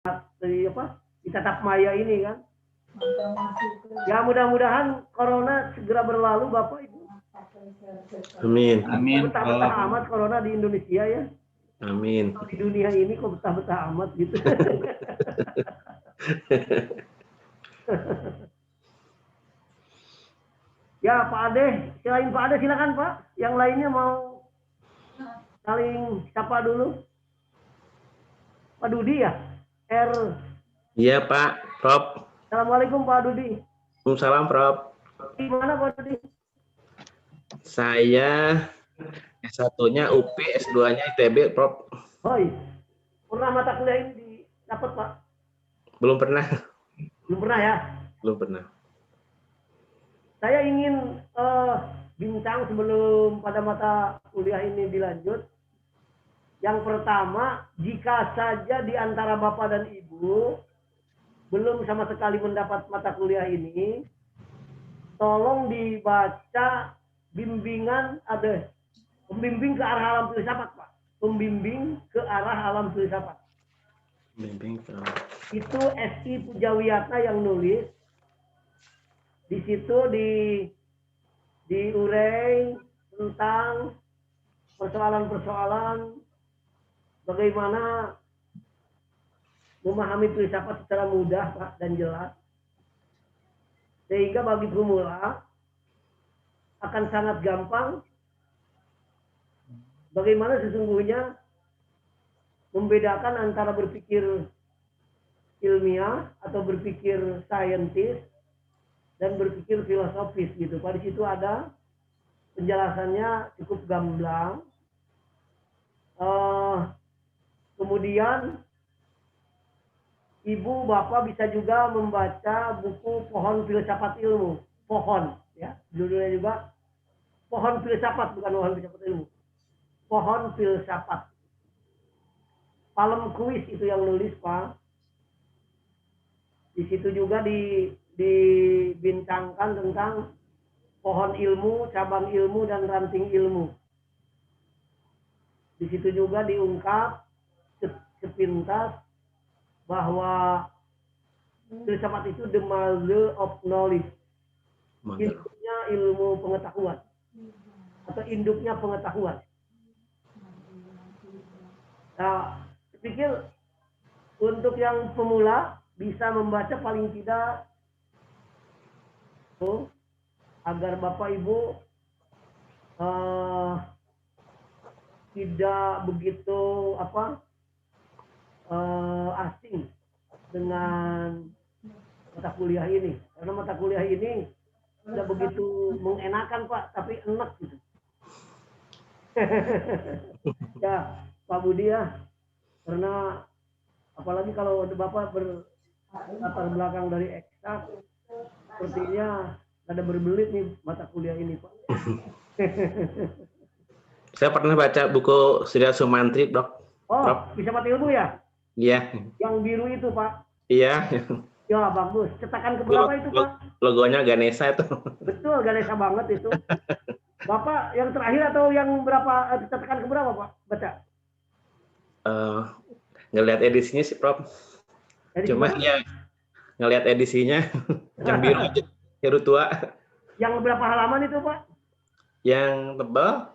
di apa di tatap maya ini kan. Ya mudah-mudahan corona segera berlalu Bapak Ibu. Amin. Amin. Betah-betah amat corona di Indonesia ya. Amin. Di dunia ini kok betah-betah amat gitu. Ya Pak Ade, selain Pak Ade silakan Pak. Yang lainnya mau saling sapa dulu. Pak Dudi ya? Iya Pak, Prof. Assalamualaikum Pak Dudi. Waalaikumsalam Prof. Di mana Pak Dudi? Saya S1-nya UP, S2-nya ITB, Prof. Hoi, pernah mata kuliah ini dapat Pak? Belum pernah. Belum pernah ya? Belum pernah. Saya ingin bincang sebelum pada mata kuliah ini dilanjut. Yang pertama, jika saja di antara Bapak dan Ibu belum sama sekali mendapat mata kuliah ini, tolong dibaca bimbingan pembimbing ke arah alam filsafat, Pak. Pembimbing ke arah alam filsafat. Bimbing. Itu S.I. Pujawiyata yang nulis. Di situ diurai tentang persoalan-persoalan bagaimana memahami filsafat secara mudah Pak, dan jelas. Sehingga bagi pemula akan sangat gampang bagaimana sesungguhnya membedakan antara berpikir ilmiah atau berpikir saintis dan berpikir filosofis gitu. Pada situ ada penjelasannya cukup gamblang. Kemudian Ibu Bapak bisa juga membaca buku Pohon Filsafat Ilmu. Pohon ya, judulnya juga Pohon Filsafat, bukan Pohon Filsafat Ilmu. Pohon Filsafat. Palem Kuis itu yang nulis Pak. Di situ juga dibincangkan tentang pohon ilmu, cabang ilmu, dan ranting ilmu. Di situ juga diungkap sepintas bahwa filsafat itu the mother of knowledge. Induknya ilmu pengetahuan. Atau induknya pengetahuan. Nah, saya pikir untuk yang pemula bisa membaca paling tidak agar Bapak Ibu tidak begitu asing dengan mata kuliah ini, karena mata kuliah ini tidak begitu mengenakan Pak, tapi enak gitu. Ya Pak Budi ya, karena apalagi kalau Bapak berlatar belakang dari eksak, sepertinya ada berbelit nih mata kuliah ini Pak. Saya pernah baca buku Surya Sumantri, Dok. Oh, Filsafat Ilmu ya? Iya. Yang biru itu Pak? Iya. Ya bagus. Cetakan keberapa itu Pak? Logonya Ganesha itu. Betul, Ganesha banget itu. Bapak yang terakhir atau yang berapa, cetakan keberapa Pak? Baca? Ngelihat edisinya sih Prof. Cuma ya ngelihat edisinya yang biru aja, biru tua. Yang berapa halaman itu Pak? Yang tebal.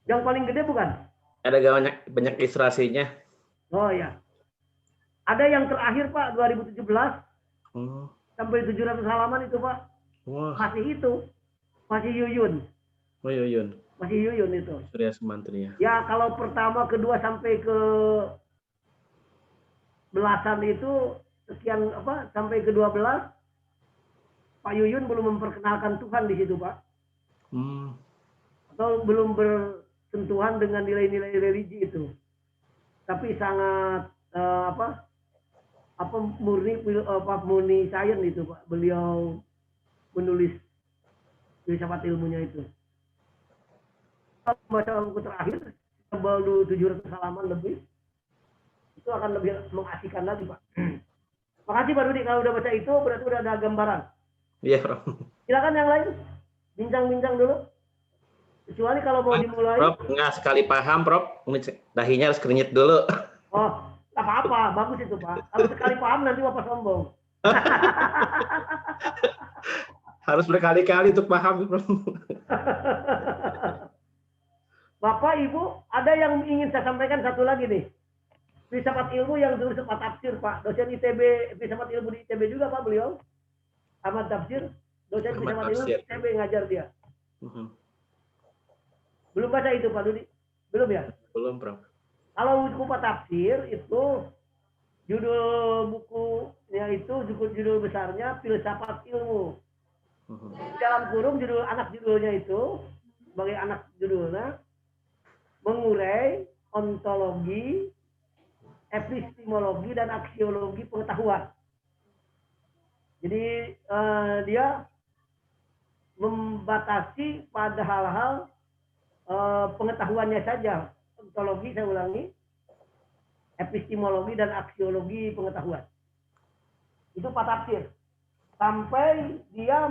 Yang paling gede bukan? Ada banyak ilustrasinya. Oh ya. Ada yang terakhir Pak, 2017 sampai 700 halaman itu Pak. Masih itu, masih Yuyun. Oh Yuyun. Masih Yuyun itu. Surya Sumantri ya. Ya kalau pertama, kedua sampai ke belasan itu sekian sampai ke 12 Pak Yuyun belum memperkenalkan Tuhan di situ Pak. Atau belum bersentuhan dengan nilai-nilai religi itu. Tapi sangat murni sains itu Pak. Beliau menulis filsafat ilmunya itu. Baca buku terakhir tebal 700 halaman lebih, itu akan lebih mengasihkan lagi Pak. Makasih Pak Rudi, kalau udah baca itu berarti udah ada gambaran. Iya Prof. Silakan yang lain bincang-bincang dulu. Kecuali kalau mau dimulai. Prof nggak sekali paham Prof, dahinya harus kerenyit dulu. Oh, Apa-apa, bagus itu Pak. Kalau sekali paham nanti Bapak sombong. Harus berkali-kali untuk paham, Prof. Bapak, Ibu, ada yang ingin saya sampaikan satu lagi nih. Filsafat ilmu yang dulu sempat tafsir, Pak. Dosen ITB, filsafat ilmu di ITB juga, Pak, beliau. Ahmad Tafsir, dosen Ahmad filsafat ilmu di Tafsir. ITB ngajar dia. Mhm. Belum baca itu, Pak Dudi? Belum ya? Belum, Prof. Kalau buku Pak Tafsir, itu judul bukunya itu, judul besarnya Filsafat Ilmu. Dalam kurung judulnya itu, sebagai anak judulnya, mengurai ontologi, epistemologi, dan aksiologi pengetahuan. Jadi dia membatasi pada hal-hal pengetahuannya saja. Ontologi, saya ulangi, epistemologi dan aksiologi pengetahuan. Itu Pak Tafsir. Sampai dia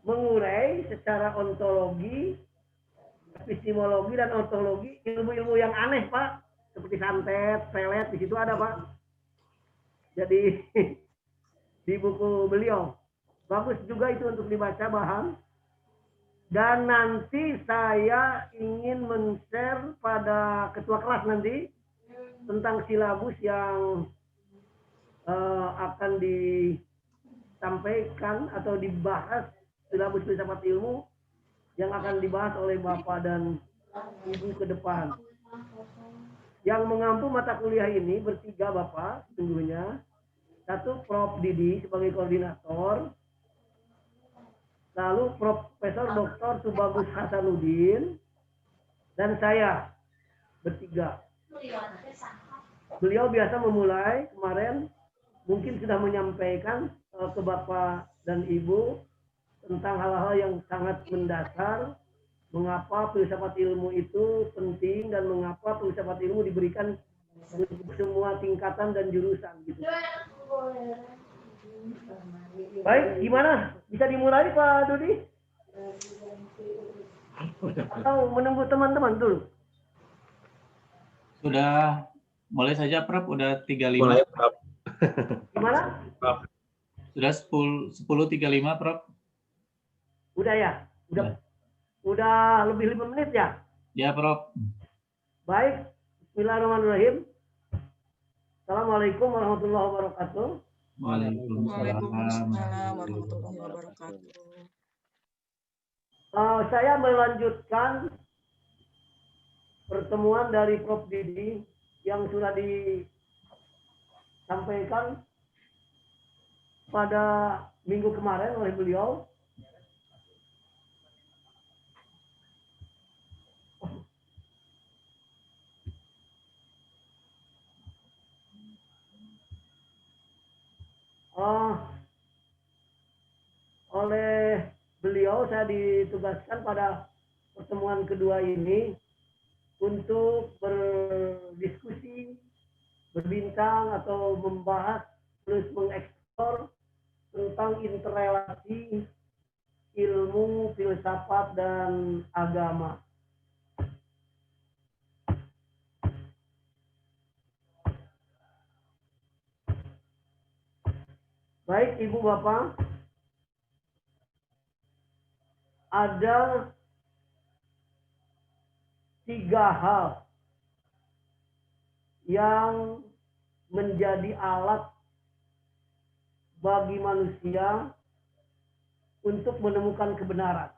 mengurai secara ontologi, epistemologi, dan ontologi ilmu-ilmu yang aneh, Pak. Seperti santet, pelet, di situ ada, Pak. Jadi di buku beliau. Bagus juga itu untuk dibaca, bahan. Dan nanti saya ingin men-share pada ketua kelas nanti tentang silabus yang akan disampaikan atau dibahas, silabus filsafat ilmu yang akan dibahas oleh Bapak dan Ibu ke depan. Yang mengampu mata kuliah ini bertiga, Bapak, sesungguhnya. Satu, Prof. Didi sebagai koordinator. Lalu Profesor Dr. Tubagus Hasanuddin. Dan saya, bertiga. Beliau biasa memulai kemarin, mungkin sudah menyampaikan ke Bapak dan Ibu tentang hal-hal yang sangat mendasar, mengapa filsafat ilmu itu penting dan mengapa filsafat ilmu diberikan untuk semua tingkatan dan jurusan gitu. Baik, gimana? Bisa dimulai Pak Dodi? Atau menunggu teman-teman dulu? Sudah mulai saja, Prof. Udah 35. Mulai, Prof. Gimana? Prof. Sudah 10.35, Prof. Udah ya? Udah lebih 5 menit ya? Ya, Prof. Baik, bismillahirrahmanirrahim. Assalamualaikum warahmatullahi wabarakatuh. Waalaikumsalam warahmatullahi wabarakatuh. Saya melanjutkan pertemuan dari Prof. Didi yang sudah disampaikan pada minggu kemarin oleh beliau. Oleh beliau saya ditugaskan pada pertemuan kedua ini untuk berdiskusi, berbincang atau membahas terus mengeksplor tentang interrelasi ilmu, filsafat, dan agama. Baik, Ibu Bapak, ada 3 hal yang menjadi alat bagi manusia untuk menemukan kebenaran,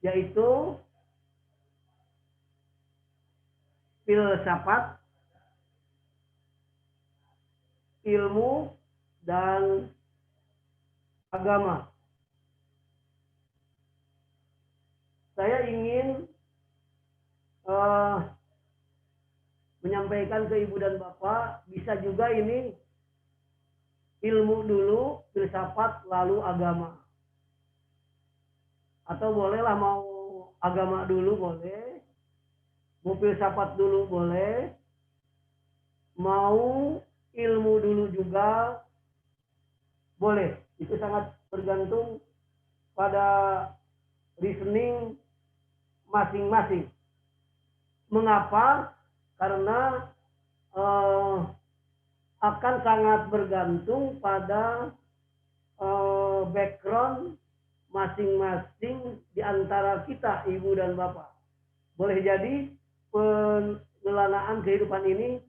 yaitu filsafat, ilmu, dan agama. Saya ingin menyampaikan ke Ibu dan Bapak, bisa juga ini ilmu dulu, filsafat, lalu agama. Atau bolehlah mau agama dulu boleh, mau filsafat dulu boleh, mau ilmu dulu juga boleh. Itu sangat tergantung pada reasoning masing-masing. Mengapa? Karena akan sangat bergantung pada background masing-masing di antara kita, ibu dan bapak. Boleh jadi pengelolaan kehidupan ini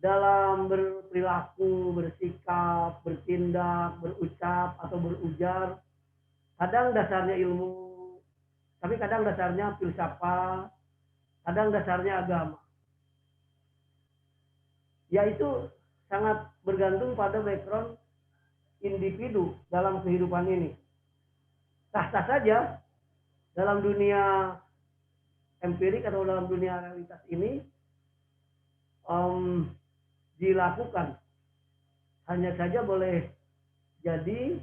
dalam berperilaku, bersikap, bertindak, berucap, atau berujar, kadang dasarnya ilmu, tapi kadang dasarnya filsafat, kadang dasarnya agama. Yaitu sangat bergantung pada background individu dalam kehidupan ini. Sah-sah saja dalam dunia empirik atau dalam dunia realitas ini dilakukan. Hanya saja boleh jadi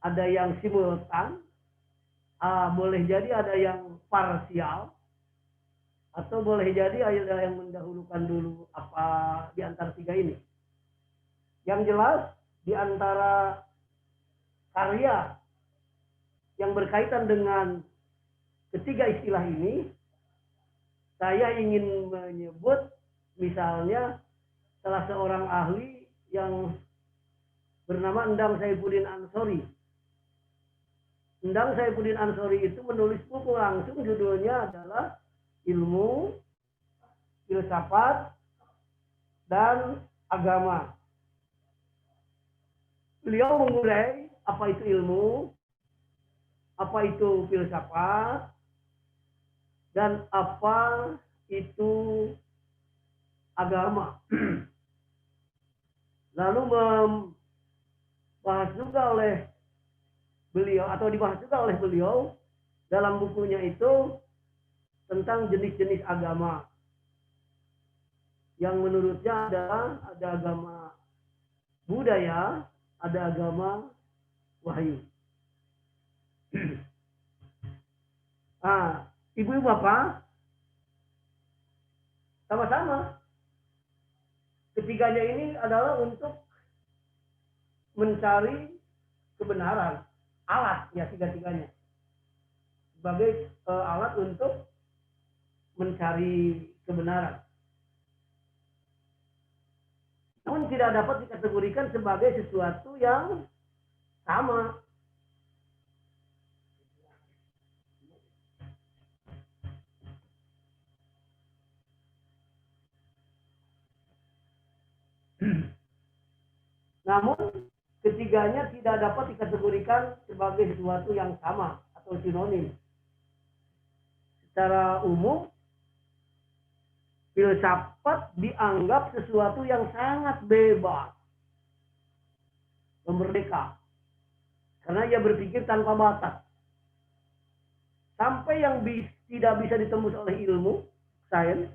ada yang simultan, boleh jadi ada yang parsial, atau boleh jadi ada yang mendahulukan dulu apa di antara tiga ini. Yang jelas di antara karya yang berkaitan dengan ketiga istilah ini, saya ingin menyebut misalnya salah seorang ahli yang bernama Endang Saifuddin Ansori. Endang Saifuddin Ansori itu menulis buku langsung, judulnya adalah Ilmu, Filsafat, dan Agama. Beliau mengurai apa itu ilmu, apa itu filsafat, dan apa itu agama. Lalu membahas juga oleh beliau, atau dibahas juga oleh beliau dalam bukunya itu tentang jenis-jenis agama. Yang menurutnya adalah ada agama budaya, ada agama wahyu. Ibu bapak, sama-sama ketiganya ini adalah untuk mencari kebenaran, alat ya, tiga-tiganya sebagai alat untuk mencari kebenaran. Namun tidak dapat dikategorikan sebagai sesuatu yang sama. Namun ketiganya tidak dapat dikategorikan sebagai sesuatu yang sama atau sinonim. Secara umum, filsafat dianggap sesuatu yang sangat bebas, merdeka, karena ia berpikir tanpa batas. Sampai yang tidak bisa ditembus oleh ilmu, sains,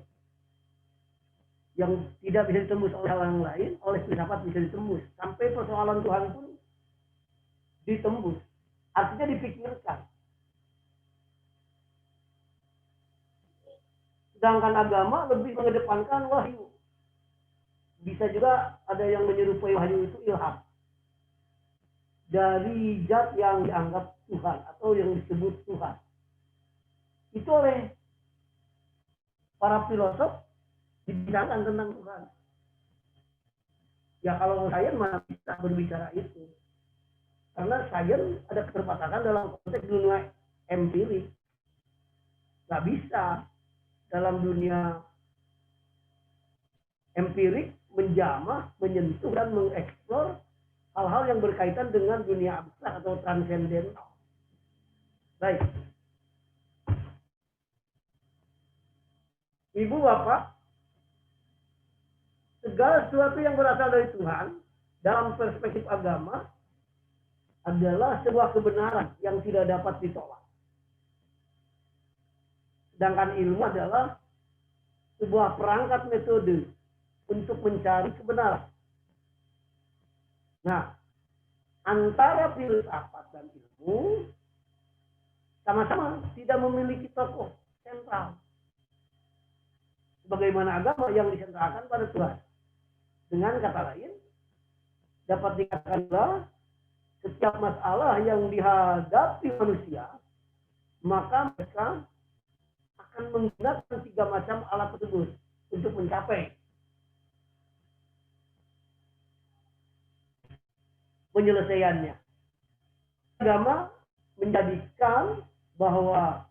yang tidak bisa ditembus oleh hal yang lain, oleh filsafat bisa ditembus. Sampai persoalan Tuhan pun ditembus. Artinya dipikirkan. Sedangkan agama lebih mengedepankan wahyu. Bisa juga ada yang menyerupai wahyu itu ilham. Dari zat yang dianggap Tuhan atau yang disebut Tuhan. Itu oleh para filosof dibincangkan tentang Tuhan. Ya kalau sains mana bisa berbicara itu. Karena sains ada keterbatasan dalam konteks dunia empirik. Nggak bisa dalam dunia empirik menjamah, menyentuh, dan mengeksplor hal-hal yang berkaitan dengan dunia abstrak atau transendental. Baik. Ibu bapak, segala sesuatu yang berasal dari Tuhan dalam perspektif agama adalah sebuah kebenaran yang tidak dapat ditolak. Sedangkan ilmu adalah sebuah perangkat metode untuk mencari kebenaran. Nah, antara filsafat dan ilmu sama-sama tidak memiliki tokoh sentral. Sebagaimana agama yang disentralkan pada Tuhan. Dengan kata lain, dapat dikatakan bahwa setiap masalah yang dihadapi manusia, maka mereka akan menggunakan 3 macam alat tersebut untuk mencapai penyelesaiannya. Agama menjadikan bahwa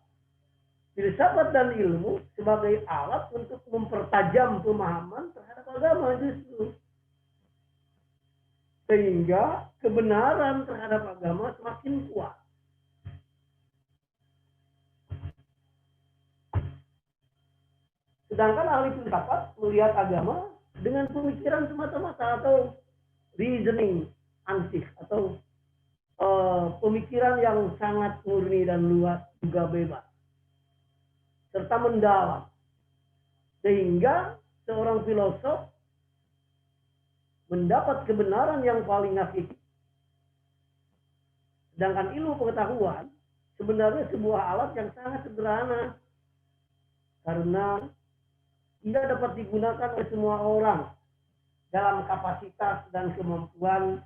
filsafat dan ilmu sebagai alat untuk mempertajam pemahaman terhadap agama justru. Sehingga kebenaran terhadap agama semakin kuat. Sedangkan ahli filsafat melihat agama dengan pemikiran semata-mata atau reasoning ansih atau pemikiran yang sangat murni dan luas juga bebas serta mendalam, sehingga seorang filosof mendapat kebenaran yang paling hakiki. Sedangkan ilmu pengetahuan sebenarnya sebuah alat yang sangat sederhana karena tidak dapat digunakan oleh semua orang dalam kapasitas dan kemampuan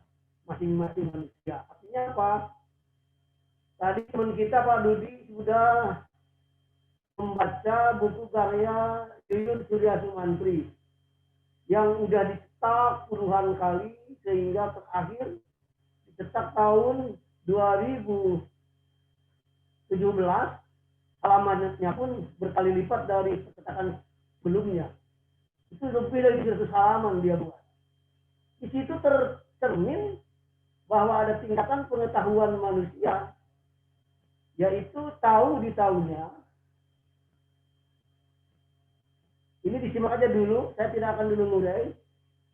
masing-masing manusia. Artinya apa? Tadi teman kita Pak Dudi sudah membaca buku karya Yuyun Surya Sumantri yang sudah dicetak puluhan kali sehingga terakhir dicetak tahun 2017, halamannya pun berkali lipat dari percetakan sebelumnya. Itu lebih dari 100 halaman dia buat. Di situ tercermin bahwa ada tingkatan pengetahuan manusia, yaitu tahu di tahunya. Ini disimak aja dulu, saya tidak akan dulu mulai.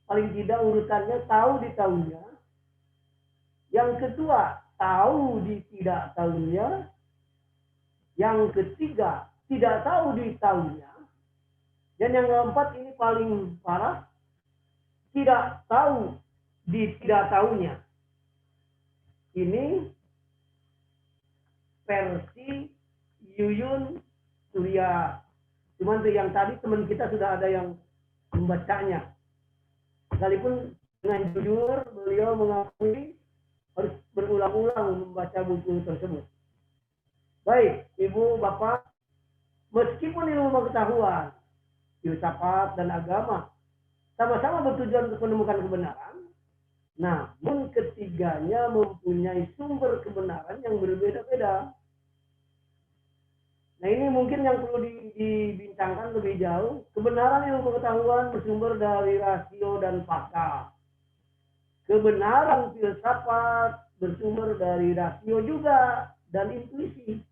Paling tidak urutannya tahu di tahunya. Yang kedua, tahu di tidak tahunya. Yang ketiga, tidak tahu di tahunya. Dan yang keempat ini paling parah, tidak tahu di tidak tahunya. Ini versi Yuyun Surya Sumantri yang tadi teman kita sudah ada yang membacanya. Sekalipun dengan jujur beliau mengakui harus berulang-ulang membaca buku tersebut. Baik, Ibu, Bapak, meskipun ilmu pengetahuan, filsafat dan agama sama-sama bertujuan untuk menemukan kebenaran, namun ketiganya mempunyai sumber kebenaran yang berbeda-beda. Nah, ini mungkin yang perlu dibincangkan lebih jauh. Kebenaran ilmu pengetahuan bersumber dari rasio dan fakta. Kebenaran filsafat bersumber dari rasio juga dan intuisi.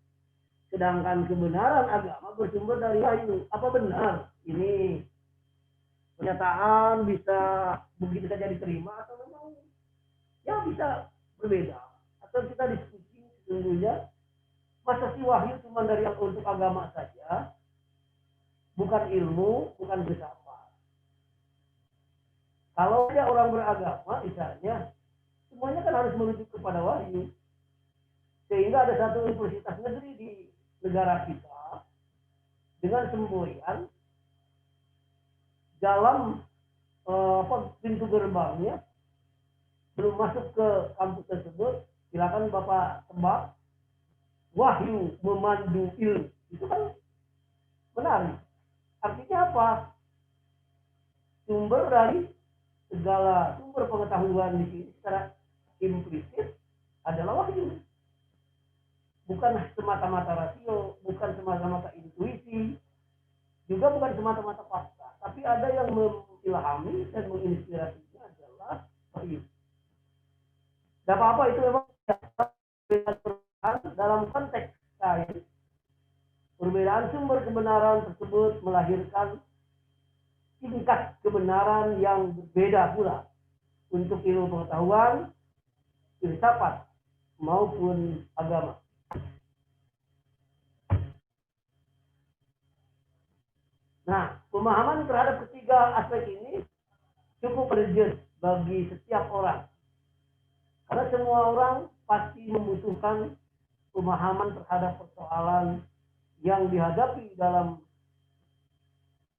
Sedangkan kebenaran agama bersumber dari wahyu. Apa benar? Ini pernyataan bisa begitu saja diterima atau memang ya bisa berbeda. Atau kita diskusi sesungguhnya masa sih wahyu cuma dari untuk agama saja, bukan ilmu, bukan filsafat. Kalau ada orang beragama, misalnya, semuanya kan harus merujuk kepada wahyu. Sehingga ada satu universitas negeri di negara kita dengan semboyan dalam pintu gerbangnya belum masuk ke kampus tersebut, silakan Bapak tebak. Wahyu memandu ilmu, itu kan menarik. Artinya apa? Sumber dari segala sumber pengetahuan di sini secara implisit adalah wahyu. Bukan semata-mata rasio, bukan semata-mata intuisi, juga bukan semata-mata fakta, tapi ada yang mengilhami dan menginspirasinya adalah wahyu. Tidak apa-apa, itu memang dalam konteks sains, perbedaan sumber kebenaran tersebut melahirkan tingkat kebenaran yang berbeda pula untuk ilmu pengetahuan, filsafat maupun agama. Nah, pemahaman terhadap ketiga aspek ini cukup religius bagi setiap orang. Karena semua orang pasti membutuhkan pemahaman terhadap persoalan yang dihadapi dalam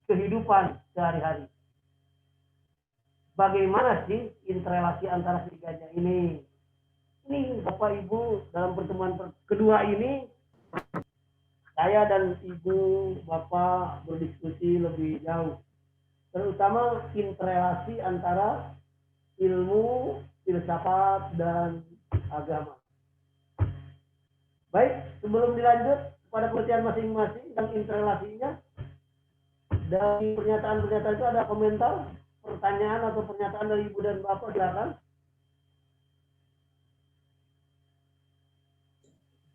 kehidupan sehari-hari. Bagaimana sih interrelasi antara ketiganya ini? Ini Bapak Ibu dalam pertemuan kedua ini saya dan ibu bapak berdiskusi lebih jauh, terutama interrelasi antara ilmu, filsafat, dan agama. Baik, sebelum dilanjut pada pengertian masing-masing dan interrelasinya, dari pernyataan-pernyataan itu ada komentar, pertanyaan atau pernyataan dari ibu dan bapak, silakan.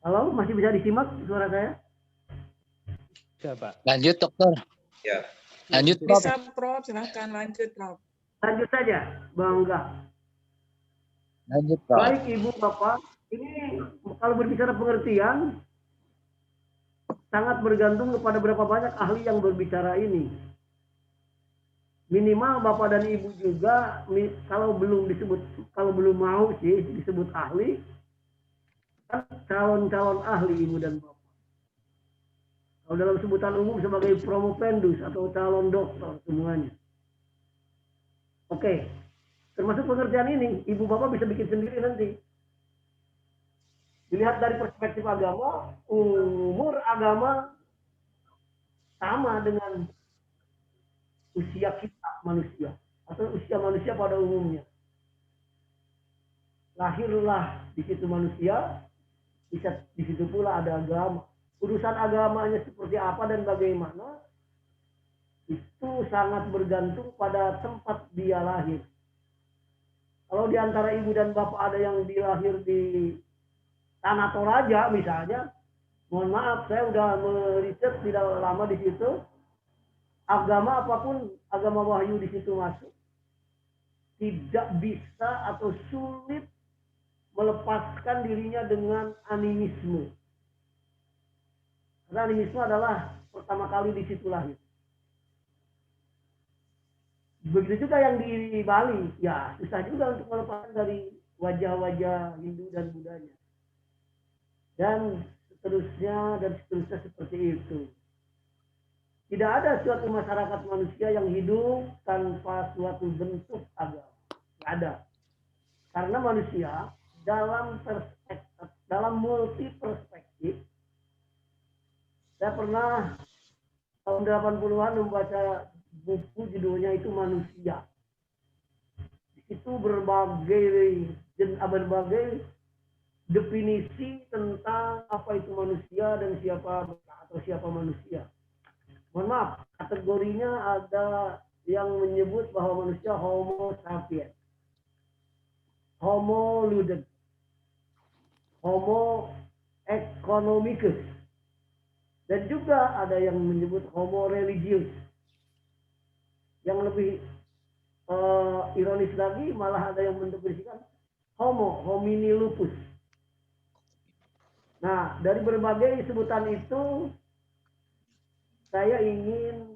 Halo, masih bisa disimak suara saya? Lanjut, dokter. Ya. Lanjut, Prof. Bisa, Prof. Silahkan lanjut, Prof. Lanjut saja, Bangga. Lanjut, Prof. Baik, ibu bapak, ini kalau berbicara pengertian, sangat bergantung kepada berapa banyak ahli yang berbicara ini. Minimal bapak dan ibu juga, kalau belum mau sih disebut ahli, kan calon-calon ahli ibu dan bapak. Kalau dalam sebutan umum sebagai promopendus atau calon dokter semuanya. Oke, termasuk pengertian ini, ibu bapak bisa bikin sendiri nanti. Dilihat dari perspektif agama, umur agama sama dengan usia kita manusia atau usia manusia pada umumnya. Lahirlah di situ manusia, di situ pula ada agama. Urusan agamanya seperti apa dan bagaimana itu sangat bergantung pada tempat dia lahir. Kalau di antara ibu dan bapak ada yang dilahir di Tanah Toraja misalnya, mohon maaf saya udah meriset tidak lama di situ, agama apapun, agama wahyu di situ masuk, tidak bisa atau sulit melepaskan dirinya dengan animisme. Karena animisme adalah pertama kali di situ lahir. Begitu juga yang di Bali, ya susah juga untuk melepaskan dari wajah-wajah Hindu dan Budanya. Dan seterusnya seperti itu. Tidak ada suatu masyarakat manusia yang hidup tanpa suatu bentuk agama. Tidak ada. Karena manusia dalam multi perspektif, saya pernah tahun 80-an membaca buku judulnya itu Manusia. Di situ berbagai definisi tentang apa itu manusia dan siapa manusia. Mohon maaf, kategorinya ada yang menyebut bahwa manusia Homo sapiens, Homo ludens, Homo economicus, dan juga ada yang menyebut Homo religius. Yang lebih ironis lagi, malah ada yang mendefinisikan Homo homini lupus. Nah, dari berbagai sebutan itu, saya ingin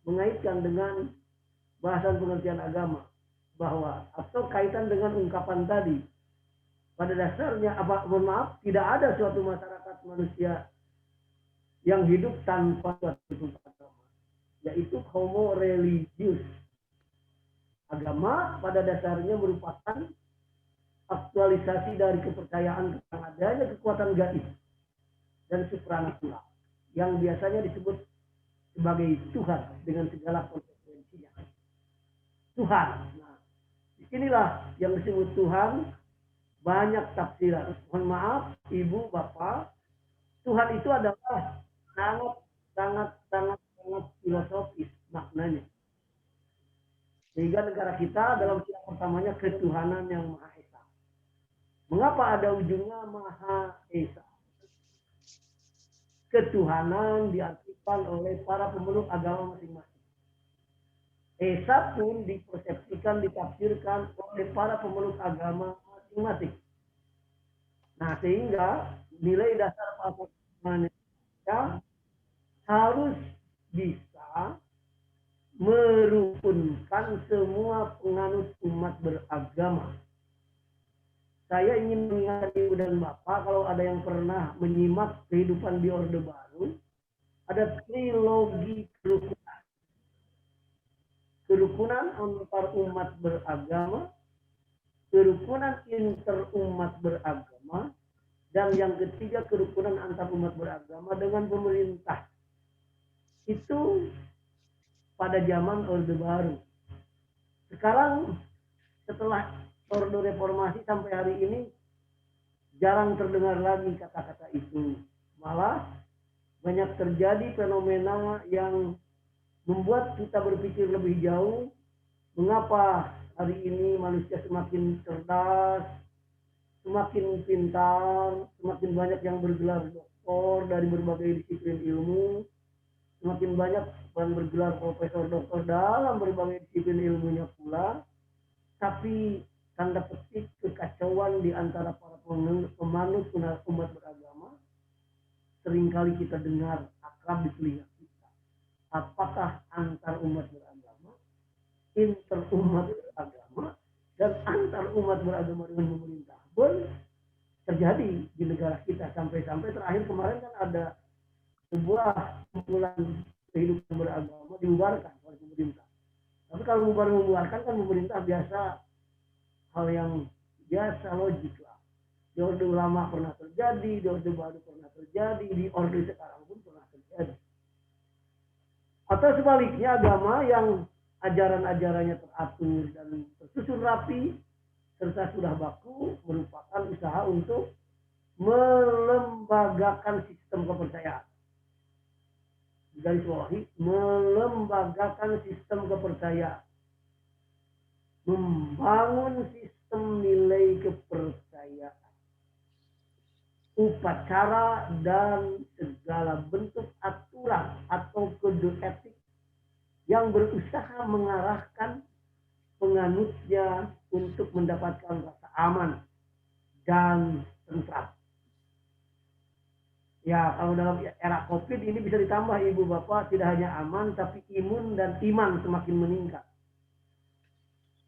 mengaitkan dengan bahasan pengertian agama, bahwa atau kaitan dengan ungkapan tadi. Pada dasarnya, tidak ada suatu masyarakat manusia yang hidup tanpa suatu bentuk agama, yaitu Homo religius. Agama pada dasarnya merupakan aktualisasi dari kepercayaan tentang adanya kekuatan gaib dan supranatural yang biasanya disebut sebagai Tuhan dengan segala konsekuensinya. Tuhan. Nah, disinilah yang disebut Tuhan banyak tafsiran. Mohon maaf, ibu, bapak, Tuhan itu adalah sangat filosofis maknanya. Sehingga negara kita dalam sila pertamanya ketuhanan yang Maha Esa. Mengapa ada ujungnya Maha Esa? Ketuhanan diartikan oleh para pemeluk agama masing-masing. Esa pun dipersepsikan, ditafsirkan oleh para pemeluk agama masing-masing. Nah, sehingga nilai dasar Indonesia harus bisa merukunkan semua penganut umat beragama. Saya ingin mengingatkan ibu dan bapak, kalau ada yang pernah menyimak kehidupan di Orde Baru, ada trilogi kerukunan. Kerukunan antar umat beragama, kerukunan interumat beragama, Dan yang ketiga, kerukunan antar umat beragama dengan pemerintah. Itu pada zaman Orde Baru. Sekarang setelah Orde Reformasi sampai hari ini jarang terdengar lagi kata-kata itu. Malah banyak terjadi fenomena yang membuat kita berpikir lebih jauh. Mengapa hari ini manusia semakin cerdas, semakin pintar, semakin banyak yang bergelar doktor dari berbagai disiplin ilmu, semakin banyak yang bergelar profesor doktor dalam berbagai disiplin ilmunya pula, tapi tanda petik kekacauan di antara para pemanut umat beragama seringkali kita dengar akrab di telinga kita. Apakah antar umat beragama, inter umat beragama, dan antar umat beragama dengan pemerintah pun terjadi di negara kita. Sampai-sampai terakhir kemarin kan ada sebuah kumpulan kehidupan beragama dibubarkan oleh pemerintah. Tapi kalau membubarkan kan pemerintah biasa hal yang biasa logik lah. Di Orde Lama pernah terjadi, di Orde Baru pernah terjadi, di Orde sekarang pun pernah terjadi. Atau sebaliknya agama yang ajaran-ajarannya teratur dan tersusun rapi serta sudah baku merupakan usaha untuk melembagakan sistem kepercayaan. Garis bawahi, melembagakan sistem kepercayaan, membangun sistem nilai kepercayaan, upacara dan segala bentuk aturan atau kode etik yang berusaha mengarahkan penganutnya untuk mendapatkan rasa aman dan tentram. Ya, kalau dalam era COVID ini bisa ditambah ibu bapak, tidak hanya aman tapi imun dan iman semakin meningkat.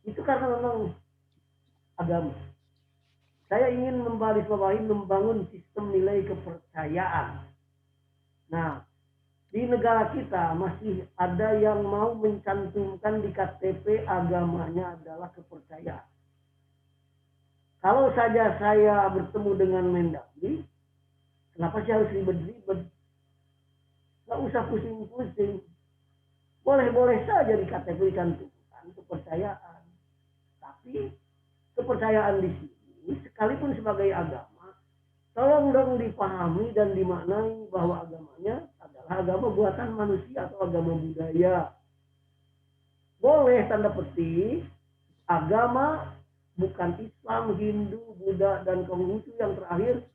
Itu karena memang agama. Saya ingin membarisbawahi membangun sistem nilai kepercayaan. Nah, di negara kita masih ada yang mau mencantumkan di KTP agamanya adalah kepercayaan. Kalau saja saya bertemu dengan Mendagri, kenapa sih harus ribet-ribet? Nggak usah pusing-pusing. Boleh-boleh saja di KTP dicantumkan kepercayaan. Tapi kepercayaan di sini, sekalipun sebagai agama, tolong dong dipahami dan dimaknai bahwa agamanya adalah agama buatan manusia atau agama budaya. Boleh tanda petik, agama bukan Islam, Hindu, Buddha, dan Konghucu yang terakhir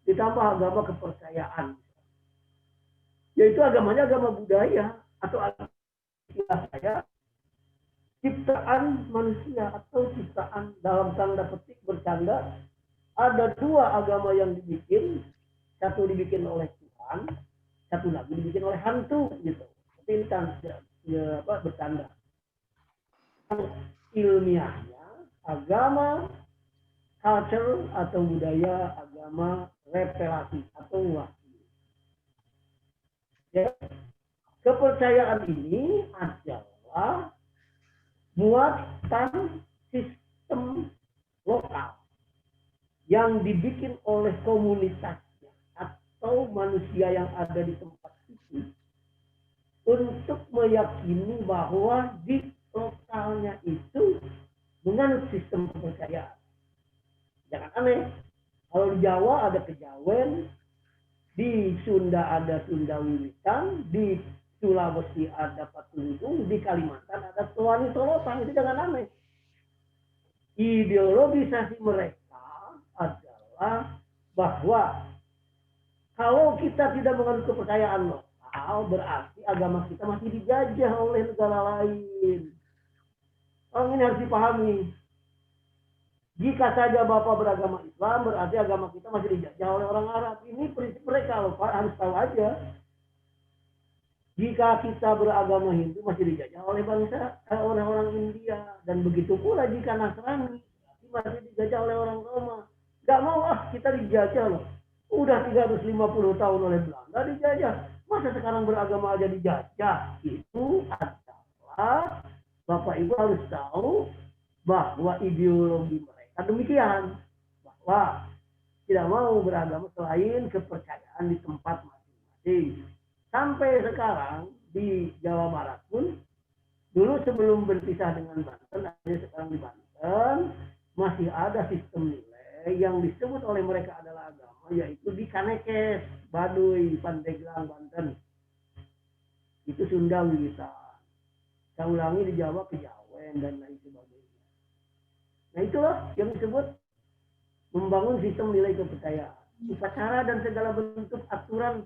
ditambah agama kepercayaan. Yaitu agamanya agama budaya atau istilah saya ciptaan manusia atau ciptaan dalam tanda petik bercanda. Ada dua agama yang dibikin, satu dibikin oleh Tuhan, satu lagi dibikin oleh hantu gitu. Tapi ya, bercanda. Ilmiahnya agama culture atau budaya, agama revelasi atau wahyu. Ya, kepercayaan ini adalah muatan sistem lokal yang dibikin oleh komunitasnya atau manusia yang ada di tempat itu untuk meyakini bahwa di lokalnya itu menganut sistem kepercayaan. Jangan aneh, kalau di Jawa ada kejawen, di Sunda ada Sunda Wiwitan, di Sulawesi ada Patulung, di Kalimantan ada Towani Solotan. Itu jangan aneh. Ideologisasi mereka adalah bahwa kalau kita tidak menganut kepercayaan lokal, berarti agama kita masih dijajah oleh negara lain. Orang ini harus dipahami. Jika saja Bapak beragama Islam, berarti agama kita masih dijajah oleh orang Arab. Ini prinsip mereka loh, Pak. Harus tahu aja. Jika kita beragama Hindu, masih dijajah oleh bangsa orang-orang India. Dan begitu pula jika Nasrani, masih dijajah oleh orang Roma. Gak mau kita dijajah loh. Udah 350 tahun oleh Belanda dijajah. Masa sekarang beragama aja dijajah? Itu adalah, Bapak Ibu harus tahu bahwa ideologi mereka demikian, bahwa tidak mau beragama selain kepercayaan di tempat masing-masing. Sampai sekarang di Jawa Barat pun, dulu sebelum berpisah dengan Banten, artinya sekarang di Banten, masih ada sistem nilai yang disebut oleh mereka adalah agama, yaitu di Kanekes, Baduy, Pandeglang, Banten. Itu Sunda Wiwitan. Saya ulangi di Jawa Kejawen dan lain sebagainya. Nah itulah yang disebut membangun sistem nilai kepercayaan. Upacara dan segala bentuk aturan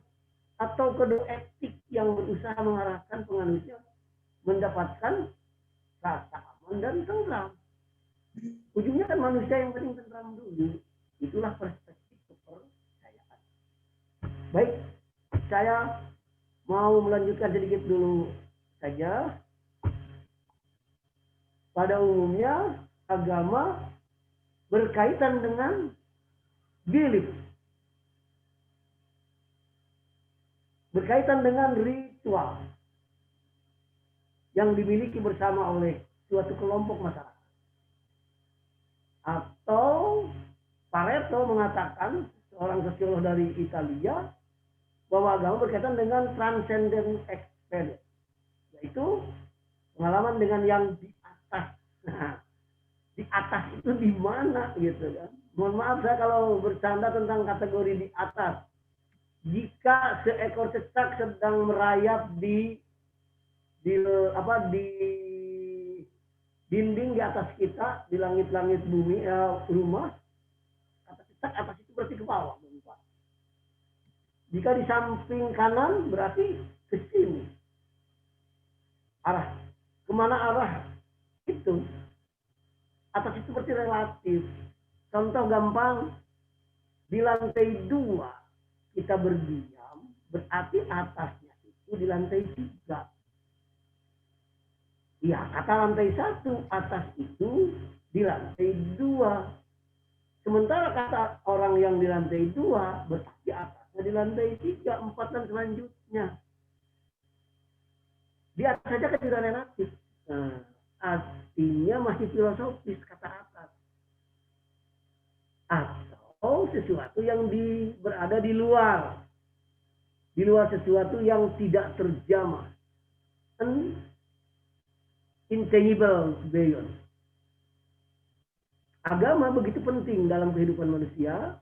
atau kode etik yang berusaha mengarahkan penganutnya mendapatkan rasa aman dan tentram. Ujungnya kan manusia yang penting tentram dulu. Itulah perspektif kepercayaan. Baik, saya mau melanjutkan sedikit dulu saja. Pada umumnya agama berkaitan dengan belief, berkaitan dengan ritual yang dimiliki bersama oleh suatu kelompok masyarakat. Atau Pareto mengatakan, seorang sosiolog dari Italia, bahwa agama berkaitan dengan transcendent experience, yaitu pengalaman dengan yang di atas. Nah, di atas itu di mana gitu kan? Mohon maaf saya kalau bercanda tentang kategori di atas. Jika seekor cecak sedang merayap di dinding di atas kita, di langit-langit bumi rumah, kata cecak atas itu berarti ke bawah. Jika di samping kanan berarti ke sini. Arah. Kemana arah? Itu. Atas itu berarti relatif. Contoh gampang. Di lantai 2 kita berdiam. Berarti atasnya itu di lantai 3. Ya, kata lantai 1. Atas itu di lantai 2. Sementara kata orang yang di lantai 2 berarti atas di lantai 3, 4 dan selanjutnya. Di atas saja kan sudah relatif. Nah, artinya masih filosofis kata atas. Atau sesuatu yang berada di luar. Di luar sesuatu yang tidak terjamah. Intangible beyond. Agama begitu penting dalam kehidupan manusia.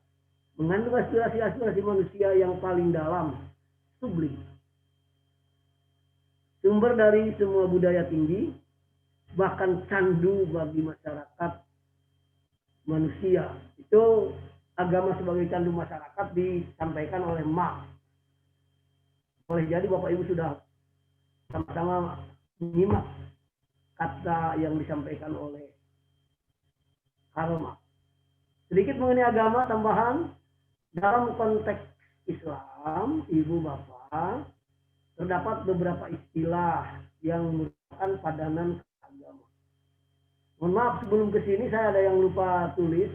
Mengandung aspirasi-aspirasi manusia yang paling dalam, sublim. Sumber dari semua budaya tinggi, bahkan candu bagi masyarakat manusia. Itu agama sebagai candu masyarakat disampaikan oleh Marx. Boleh jadi Bapak Ibu sudah sama-sama menyimak kata yang disampaikan oleh Karl Marx. Sedikit mengenai agama tambahan. Dalam konteks Islam, Ibu Bapak, terdapat beberapa istilah yang merupakan padanan agama. Mohon maaf sebelum ke sini saya ada yang lupa tulis.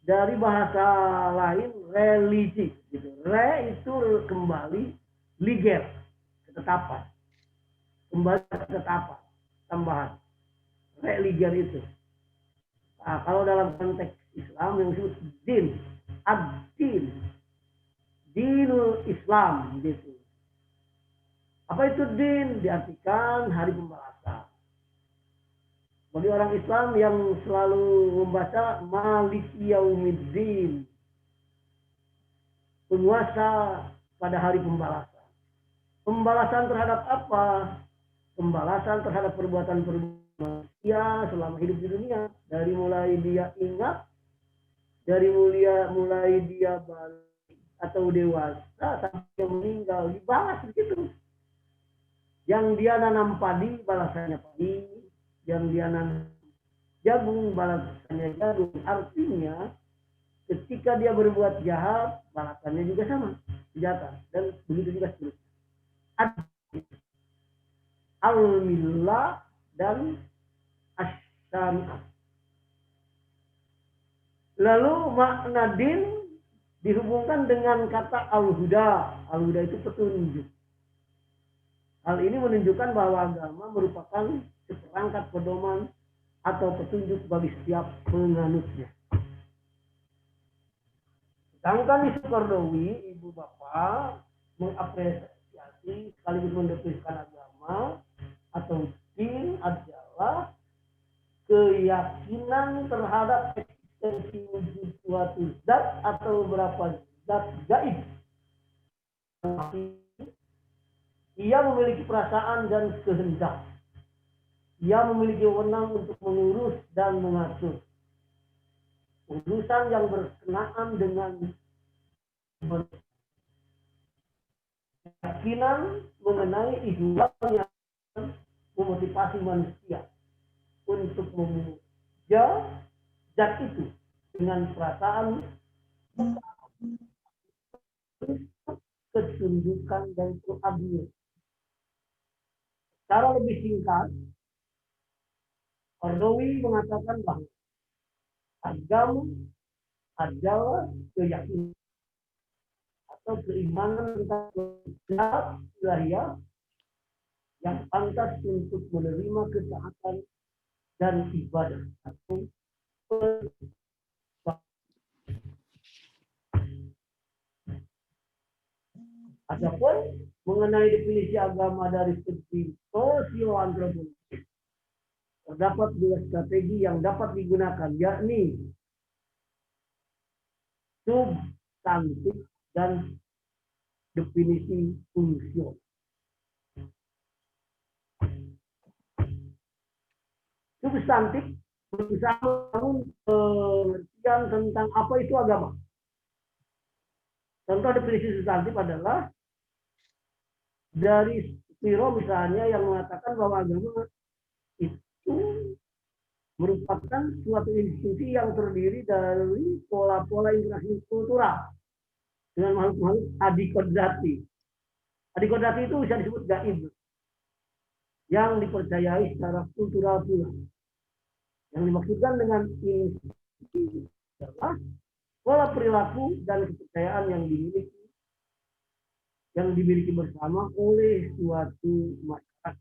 Dari bahasa lain religi gitu. Re itu kembali, liger, ketetapan. Kembali ketetapan, tambahan. Religier itu. Nah, kalau dalam konteks Islam yang disebut din, ad-din, dinul Islam gitu. Apa itu din? Diartikan hari pembalasan. Bagi orang Islam yang selalu membaca Maliki Yaumiddin, penguasa pada hari pembalasan. Pembalasan terhadap apa? Pembalasan terhadap perbuatan-perbuatan manusia selama hidup di dunia. Dari mulai dia ingat, dari mulai dia balik atau dewasa sampai dia meninggal, dibalas begitu. Yang dia nanam padi, balasannya padi. Yang dia nanam jagung, balasannya jagung. Artinya ketika dia berbuat jahat, balasannya juga sama, senjata. Dan begitu juga seterusnya. Al-Millah dan Asy-Syariah. Lalu makna din dihubungkan dengan kata al-huda. Al-huda itu petunjuk. Hal ini menunjukkan bahwa agama merupakan seperangkat pedoman atau petunjuk bagi setiap penganutnya. Sedangkan di Sukardowi, Ibu Bapak mengapresiasi sekaligus mendefinisikan agama atau din adalah keyakinan terhadap eksistensi wujud suatu zat atau beberapa zat gaib. Ia memiliki perasaan dan kehendak. Ia memiliki wewenang untuk mengurus dan mengatur urusan yang berkenaan dengan keyakinan mengenai ihwal yang memotivasi manusia untuk memuja zat itu dengan perasaan ketundukan dan keadilan. Secara lebih singkat, Qaradawi mengatakan bahwa agama adalah keyakinan atau keimanan tentang zat ilahiyah yang pantas untuk menerima ketaatan dan ibadah atau adapun mengenai definisi agama dari segi sosioantropologi, terdapat dua strategi yang dapat digunakan, yakni substantif dan definisi fungsional. Substantif berusaha membangun pengertian tentang apa itu agama. Contoh definisi substantif adalah dari Spiro misalnya yang mengatakan bahwa agama itu merupakan suatu institusi yang terdiri dari pola-pola interaksi kultural dengan makhluk-makhluk adikodrati. Adikodrati itu bisa disebut gaib yang dipercayai secara kultural pula. Yang dimaksudkan dengan institusi adalah pola perilaku dan kepercayaan yang dimiliki bersama oleh suatu masyarakat.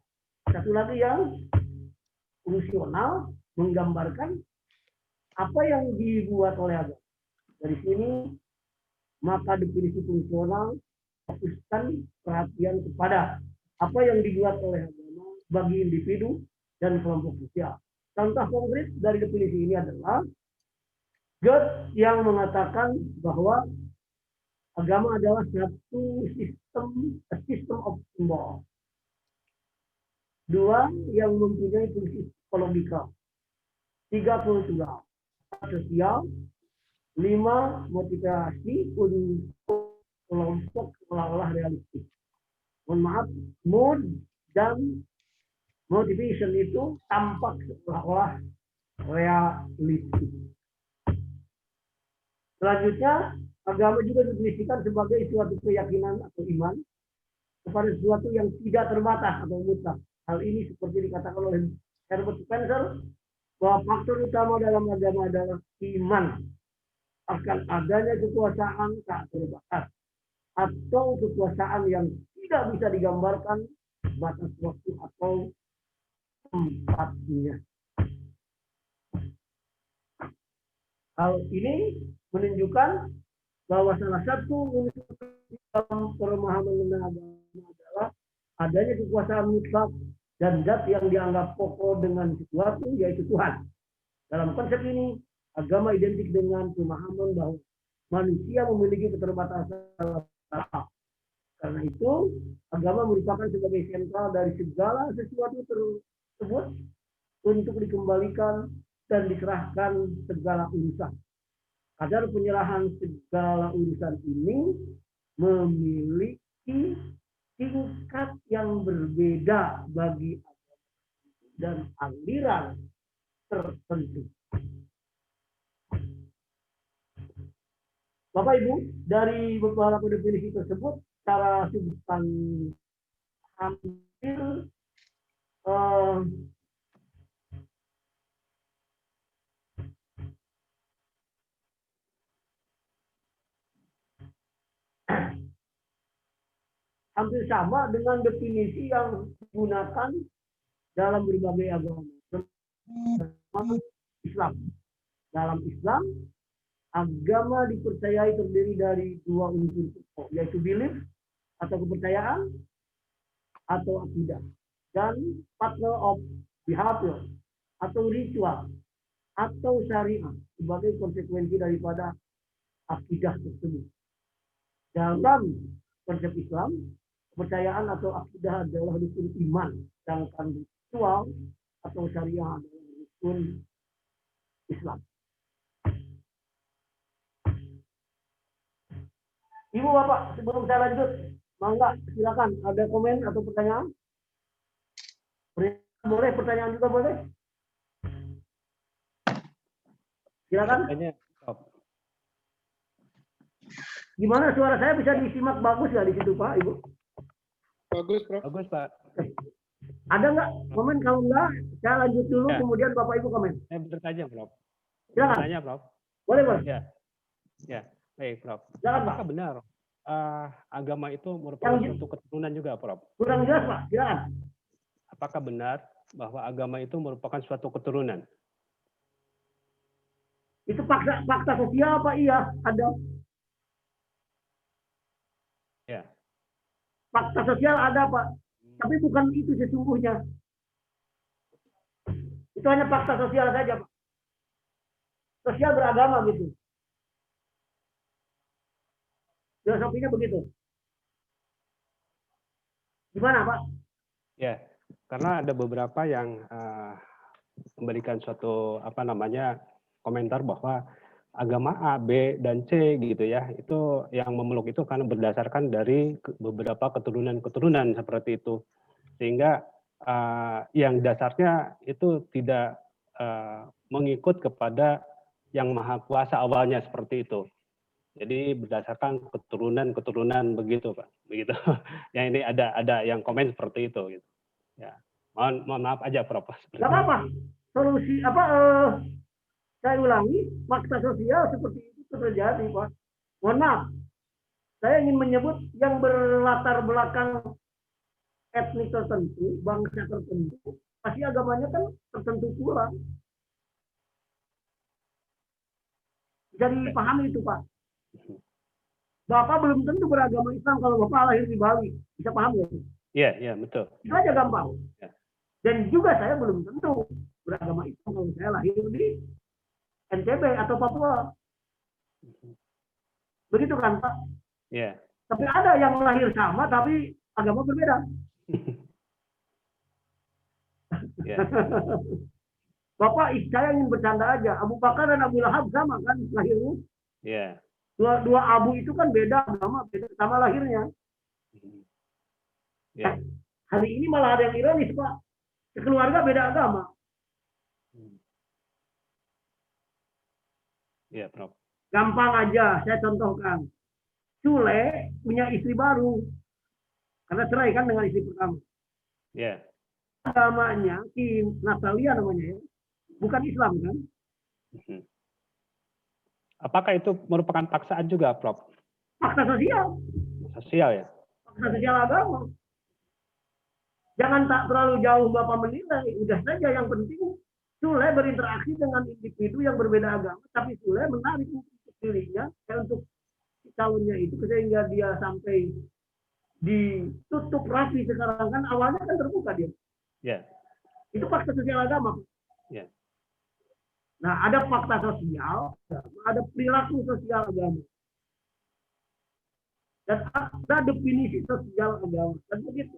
Satu lagi yang fungsional menggambarkan apa yang dibuat oleh agama. Dari sini maka definisi fungsional fokuskan perhatian kepada apa yang dibuat oleh agama bagi individu dan kelompok sosial. Contoh konkret dari definisi ini adalah God yang mengatakan bahwa agama adalah satu system of symbol. Dua, yang mempunyai fungsi psikologikal. 3, kultural. 4, sosial. 5, motivasi untuk kelompok seolah-olah realistis. Mohon maaf, mood dan motivation itu tampak seolah-olah realistis. Selanjutnya, agama juga didefinisikan sebagai suatu keyakinan atau iman kepada sesuatu yang tidak terbatas atau mutlak. Hal ini seperti dikatakan oleh Herbert Spencer bahwa faktor utama dalam agama adalah iman akan adanya kekuasaan tak terbatas atau kekuasaan yang tidak bisa digambarkan batas waktu atau tempatnya. Hal ini menunjukkan bahwa salah satu unsur dalam pemahaman tentang agama adalah adanya kekuasaan mutlak dan zat yang dianggap pokok dengan sesuatu, yaitu Tuhan. Dalam konsep ini, agama identik dengan pemahaman bahwa manusia memiliki keterbatasan. Karena itu, agama merupakan sebagai sentral dari segala sesuatu tersebut untuk dikembalikan dan diserahkan segala urusan. Kadar penyerahan segala urusan ini memiliki tingkat yang berbeda bagi agama dan aliran tertentu. Bapak Ibu, dari beberapa definisi tersebut, secara substansi hampir hampir sama dengan definisi yang digunakan dalam berbagai agama. Islam. Dalam Islam, agama dipercayai terdiri dari dua unsur pokok, yaitu belief atau kepercayaan atau akidah, dan partner of behavior atau ritual atau syariah sebagai konsekuensi daripada akidah tersebut. Dalam konsep Islam, kepercayaan atau akidah adalah rukun iman, sedangkan ritual atau syariah adalah rukun Islam. Ibu Bapak, sebelum saya lanjut, mangga silakan ada komen atau pertanyaan? Boleh, pertanyaan juga boleh. Silakan. Gimana suara saya bisa disimak bagus nggak di situ Pak, Ibu? Bagus, Prof. Bagus, Pak. Ada nggak komen? Kalau nggak, saya lanjut dulu, Ya. kemudian Bapak Ibu komen. Saya bertanya, Prof. Silakan. Bertanya, Prof. Boleh, Bos. Ya, baik, Prof. Silakan, Pak. Apakah benar agama itu merupakan Yang- suatu keturunan juga, Prof? Kurang jelas, Pak. Silakan. Apakah benar bahwa agama itu merupakan suatu keturunan? Itu fakta sosial apa? Iya, ada. Ya. Fakta sosial ada, Pak. Tapi bukan itu sesungguhnya. Itu hanya fakta sosial saja, Pak. Sosial beragama gitu. Filosofinya begitu. Gimana, Pak? Ya, karena ada beberapa yang memberikan suatu komentar bahwa agama A, B, dan C gitu ya, itu yang memeluk itu karena berdasarkan dari beberapa keturunan-keturunan seperti itu, sehingga yang dasarnya itu tidak mengikut kepada yang maha kuasa awalnya seperti itu. Jadi berdasarkan keturunan begitu, Pak. Begitu. Ya ini ada yang komen seperti itu gitu. Ya. Mohon maaf aja, Prof. Gak apa-apa. Solusi saya ulangi, fakta sosial seperti itu terjadi, Pak. Mohon maaf. Saya ingin menyebut yang berlatar belakang etnik tertentu, bangsa tertentu, pasti agamanya kan tertentu pula. Bisa dipahami itu, Pak. Bapak belum tentu beragama Islam kalau Bapak lahir di Bali. Bisa paham ya? Iya, betul. Itu aja gampang. Ya. Dan juga saya belum tentu beragama Islam kalau saya lahir di NTB atau Papua. Begitu kan, Pak? Iya. Tapi ada yang lahir sama tapi agama berbeda. Ya. Bapak, saya ingin bercanda aja. Abu Bakar dan Abu Lahab sama kan lahirnya? Iya. Dua abu itu kan beda agama, beda sama lahirnya. Ya. Hari ini malah ada yang ironis, Pak. Sekeluarga beda agama. Iya, Prof. Gampang aja, saya contohkan. Sule punya istri baru. Karena cerai kan dengan istri pertama. Iya. Agamanya, si Natalia namanya ya. Bukan Islam kan? Apakah itu merupakan paksaan juga, Prof? Fakta sosial. Sosial ya? Fakta sosial agama. Jangan tak terlalu jauh Bapak menilai. Udah saja yang penting Sule berinteraksi dengan individu yang berbeda agama. Tapi Sule menarik untuk dirinya, untuk calonnya itu sehingga dia sampai ditutup rapi sekarang kan awalnya kan terbuka dia. Ya. Itu fakta sosial agama. Ya. Nah, ada fakta sosial, ada perilaku sosial agama. Dan ada definisi sosial agama. Dan begitu.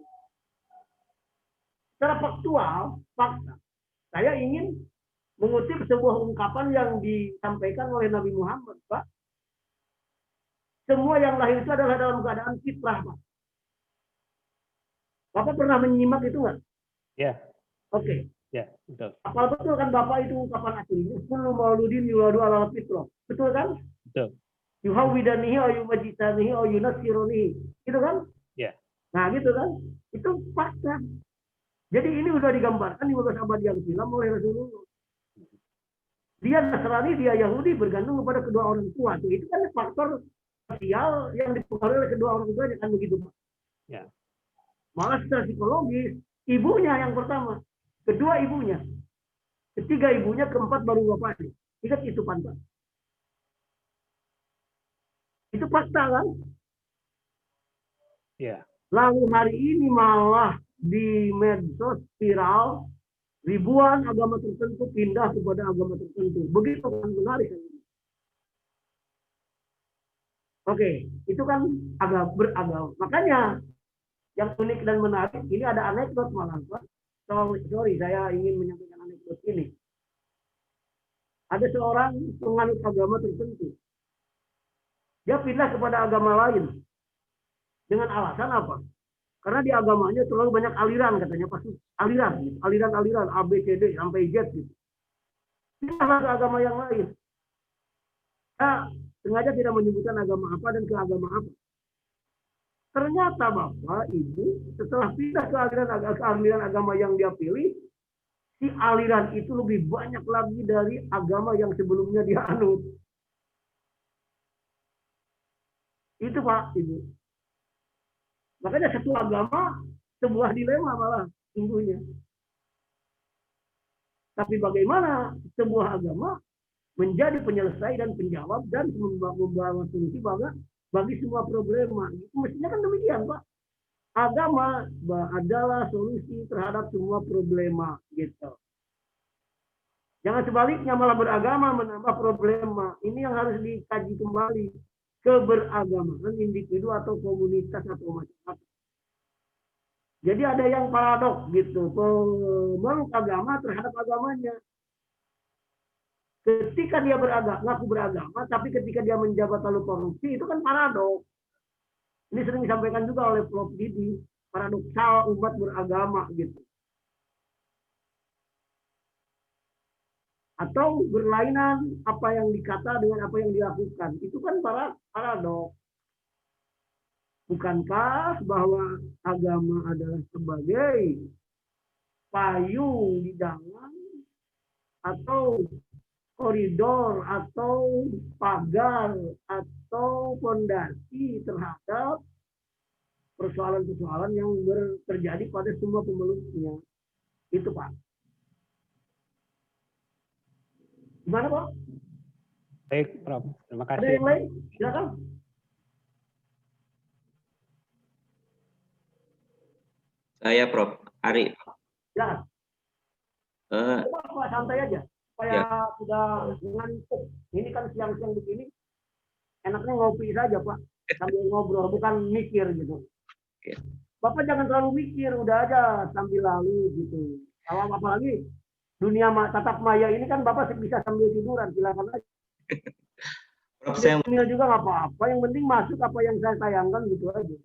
Secara faktual, fakta. Saya ingin mengutip sebuah ungkapan yang disampaikan oleh Nabi Muhammad, Pak. Semua yang lahir itu adalah dalam keadaan fitrah, Pak. Bapak pernah menyimak itu nggak? Ya. Oke. Ya, betul. Apal betul kan Bapak itu ungkapan aslinya? Kullu mauludin yuladu ala fitrah. Betul kan? Betul. Yuhawidanihi au yumajitanihi au yunasironihi. Gitu kan? Ya. Nah, gitu kan? Itu fakta. Jadi ini sudah digambarkan di bekas abad yang silam oleh Rasulullah. Dia Nasrani, dia Yahudi bergantung kepada kedua orang tua. Itu kan faktor sosial yang dipengaruhi oleh kedua orang tuanya kan begitu, Pak. Ya. Malah secara psikologis, ibunya yang pertama, kedua ibunya, ketiga ibunya, keempat baru bapaknya. Ingat itu, Pak. Itu fakta kan? Iya. Lalu hari ini malah di medsos viral ribuan agama tertentu pindah kepada agama tertentu. Begitu kan menarik. Oke, itu kan agak beragama. Makanya yang unik dan menarik ini ada anekdot malah Pak. Sorry, saya ingin menyampaikan anekdot ini. Ada seorang penganut agama tertentu. Dia pindah kepada agama lain. Dengan alasan apa? Karena di agamanya terlalu banyak aliran katanya, pasti aliran A, B, C, D sampai Z gitu. Pindahlah ke agama yang lain. Nah, sengaja tidak menyebutkan agama apa dan ke agama apa. Ternyata Bapak, Ibu, setelah pindah ke aliran agama yang dia pilih, si aliran itu lebih banyak lagi dari agama yang sebelumnya dia anut. Itu Pak, Ibu. Makanya satu agama, sebuah dilema malah sungguhnya. Tapi bagaimana sebuah agama menjadi penyelesai dan penjawab dan membawa solusi bagi semua problema. Mestinya kan demikian, Pak. Agama adalah solusi terhadap semua problema, gitu. Jangan sebaliknya malah beragama menambah problema. Ini yang harus dikaji kembali. Keberagamaan individu atau komunitas atau masyarakat. Jadi ada yang paradoks gitu, pemeluk agama terhadap agamanya. Ketika dia ngaku beragama, tapi ketika dia menjabat lalu korupsi, itu kan paradoks. Ini sering disampaikan juga oleh Prof. Didi, paradoksal umat beragama gitu. Atau berlainan apa yang dikata dengan apa yang dilakukan. Itu kan paradoks. Bukankah bahwa agama adalah sebagai payung di dalam atau koridor atau pagar atau fondasi terhadap persoalan-persoalan yang terjadi pada semua pemeluknya. Itu Pak. Gimana Pak? Baik, Prof. Terima kasih. Ada yang lain? Silakan. Saya Prof. Ari. Silakan. Coba santai aja. Supaya sudah ngantuk. Ini kan siang-siang begini. Enaknya ngopi saja Pak. Sambil ngobrol, bukan mikir gitu. Bapak jangan terlalu mikir, udah aja sambil lalu gitu. Kalau apalagi dunia tatap maya ini kan Bapak bisa sambil tiduran, silakan aja. Dunia juga nggak apa-apa, yang penting masuk apa yang saya tayangkan gitu aja.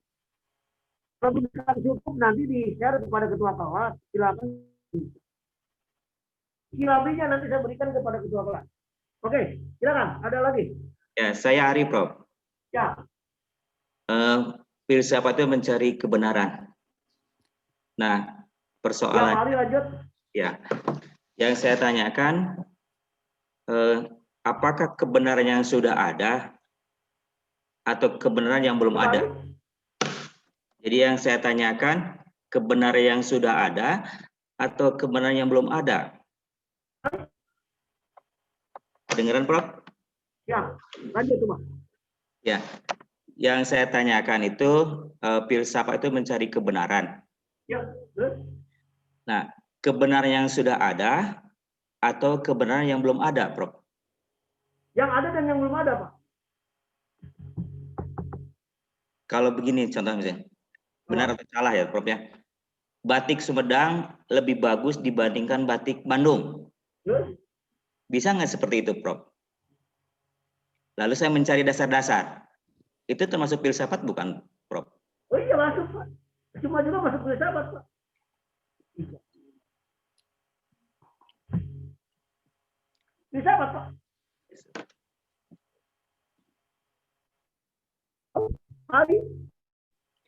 Kalau misalkan cukup nanti di-share kepada ketua kelas, silakan. Kilabinya nanti saya berikan kepada ketua kelas. Oke, silakan. Ada lagi? Ya, saya Ari, Prof. Ya. Filsafat itu mencari kebenaran. Nah, persoalan. Ya, Ari lanjut. Ya, yang saya tanyakan, apakah kebenaran yang sudah ada atau kebenaran yang belum ada? Jadi yang saya tanyakan, kebenaran yang sudah ada atau kebenaran yang belum ada? Kedengaran, Prof? Ya, lanjut Pak. Ya, yang saya tanyakan itu filsafat itu mencari kebenaran. Ya, terus? Nah, kebenaran yang sudah ada atau kebenaran yang belum ada, Prof? Yang ada dan yang belum ada, Pak. Kalau begini contoh misalnya, benar atau salah ya, Prof ya? Batik Sumedang lebih bagus dibandingkan batik Bandung. Terus? Bisa nggak seperti itu, Prof? Lalu saya mencari dasar-dasar. Itu termasuk filsafat bukan, Prof? Oh iya masuk, Pak. Cuma juga masuk filsafat, Pak. Filsafat, Pak. Hari.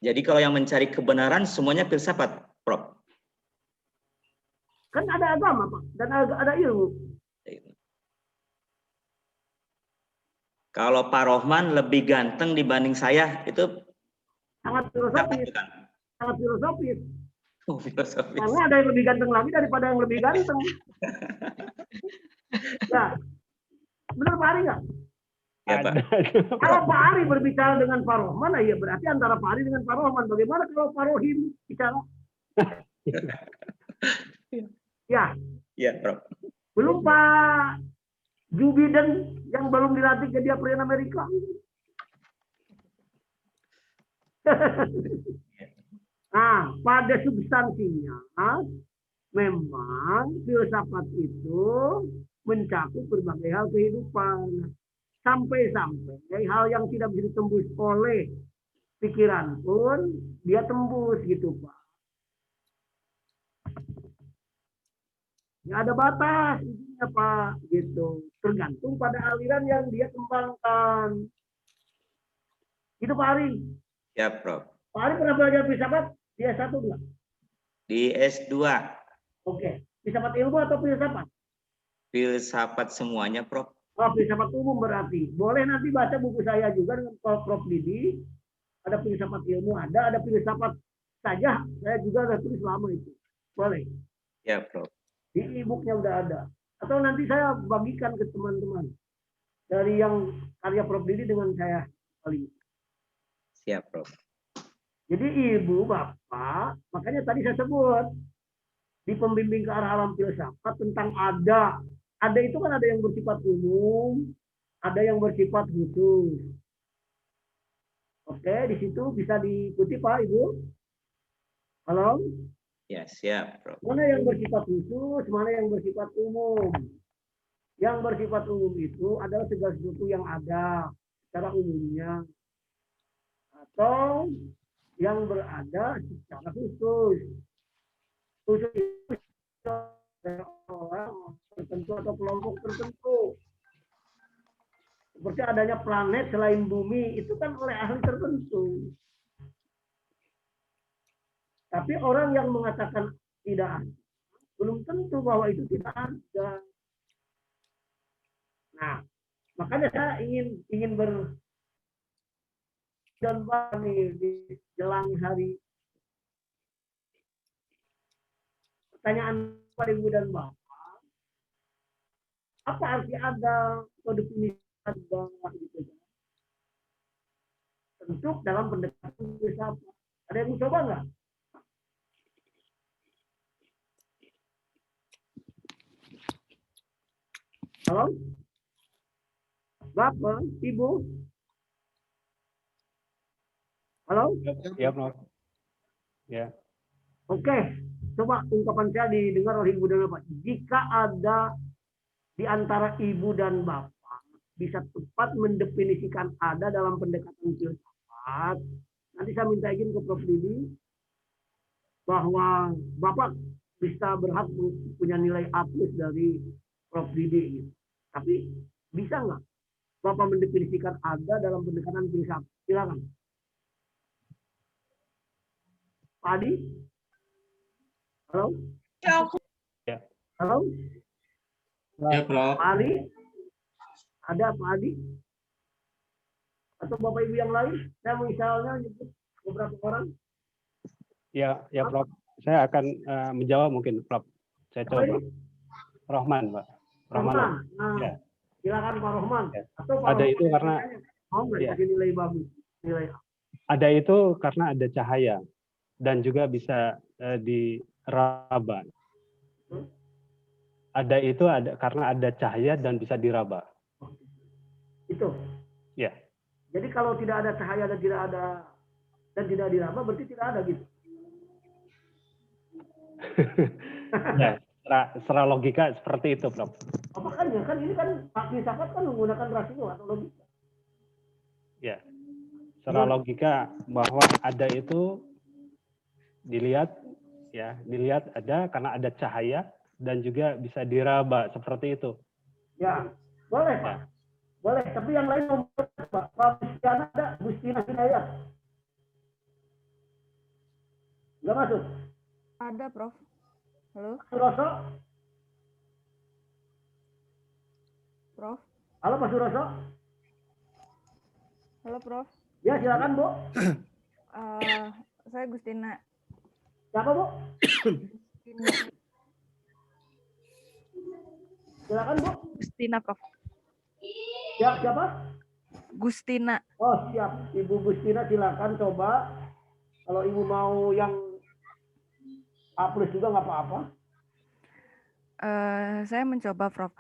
Jadi kalau yang mencari kebenaran semuanya filsafat, Prof? Kan ada agama, Pak. Dan ada ilmu. Kalau Pak Rohman lebih ganteng dibanding saya, itu sangat filosofis. bukan? Sangat filosofis. Oh, filosofis. Karena ada yang lebih ganteng lagi daripada yang lebih ganteng. Nah, benar Pak Ari nggak? Ya, Pak. Kalau Pak Ari berbicara dengan Pak Rohman, ya berarti antara Pak Ari dengan Pak Rohman. Bagaimana kalau Pak Rohim bicara? Ya, Ya, Prof. belum Pak Joe Biden yang belum dilantik jadi Presiden Amerika. Nah, pada substansinya, memang filsafat itu mencakup berbagai hal kehidupan. Sampai-sampai hal yang tidak bisa ditembus oleh pikiran pun dia tembus gitu, Pak. Ya ada batas intinya, Pak, gitu. Tergantung pada aliran yang dia kembangkan. Itu Pak Ari. Ya, Prof. Pak Ari pernah belajar filsafat? Dia satu enggak? Di S2, Oke. Filsafat ilmu atau filsafat? filsafat semuanya, Prof. Oh, filsafat umum berarti. Boleh nanti baca buku saya juga dengan Prof. Didi. Ada filsafat ilmu, ada filsafat saja. Saya juga sudah tulis lama itu. Boleh. Ya, Prof. Di e-booknya udah ada. Atau nanti saya bagikan ke teman-teman. Dari yang karya Prof. Didi dengan saya kali. Siap, Prof. Jadi ibu, bapak, makanya tadi saya sebut. Di pembimbing ke arah alam filsafat tentang ada. Ada itu kan ada yang bersifat umum, ada yang bersifat khusus. Oke, di situ bisa diikuti Pak, Ibu. Halo? Ya, siap, Prof. Mana yang bersifat khusus, mana yang bersifat umum. Yang bersifat umum itu adalah segala sesuatu yang ada secara umumnya. Atau yang berada secara khusus. Khusus itu orang tertentu atau kelompok tertentu. Seperti adanya planet selain bumi, itu kan oleh ahli tertentu. Tapi orang yang mengatakan tidak ada, belum tentu bahwa itu tidak ada. Nah, makanya saya ingin berjumpa di jelang hari. Pertanyaan pada Ibu dan Bapak, apa arti ada atau definisi ada gitu ya? Tentu dalam pendekatan filsafat. Ada yang mencoba nggak? Halo? Bapak, Ibu? Halo? Ya, Prof. Ya. Oke, coba ungkapan saya didengar oleh Ibu dan Bapak. Jika ada di antara Ibu dan Bapak bisa tepat mendefinisikan ada dalam pendekatan filsafat, nanti saya minta izin ke Prof. Didi bahwa Bapak bisa berhak punya nilai A+ dari Prof. Didi. Tapi bisa nggak Bapak mendefinisikan ada dalam pendekatan filsafat? Silakan. Pak Adi? Halo? Ya, Halo? Ya, Prof. Pak Ari? Ada Pak Adi? Atau Bapak Ibu yang lain? Saya misalnya nyebut beberapa orang. Ya, Prof. Saya akan menjawab mungkin, Prof. Saya Apa coba. ini? Rohman, Pak. Rohman. Nah, Ya. silakan Pak Rohman. Ya. Atau Pak Ada Rohman itu karena mau nggak ya. kasih nilai bagus? Nilai A. Ada itu karena ada cahaya dan juga bisa diraba. Ada itu karena ada cahaya dan bisa diraba. Itu. Ya. Jadi kalau tidak ada cahaya dan tidak diraba berarti tidak ada gitu. Ya, secara logika seperti itu, Prof. Oh, makanya kan ini kan Pak filsafat kan menggunakan rasio atau logika. Ya. Secara logika bahwa ada itu dilihat ada karena ada cahaya dan juga bisa diraba seperti itu. Ya, boleh Pak. Ya. Boleh, tapi yang lain mau Pak. Pak Bustina ada, Bustina Hidayat. Enggak masuk. ada Prof. Halo, Suroso? Prof. Halo Pak Suroso? Halo Prof. Ya, silakan Bu. Saya Gustina. Siapa Bu? Silakan Bu. Gustina Prof. Ya, siapa? Gustina. Oh siap, Ibu Gustina silakan coba. Kalau Ibu mau yang A plus juga nggak apa-apa. Saya mencoba, Prof.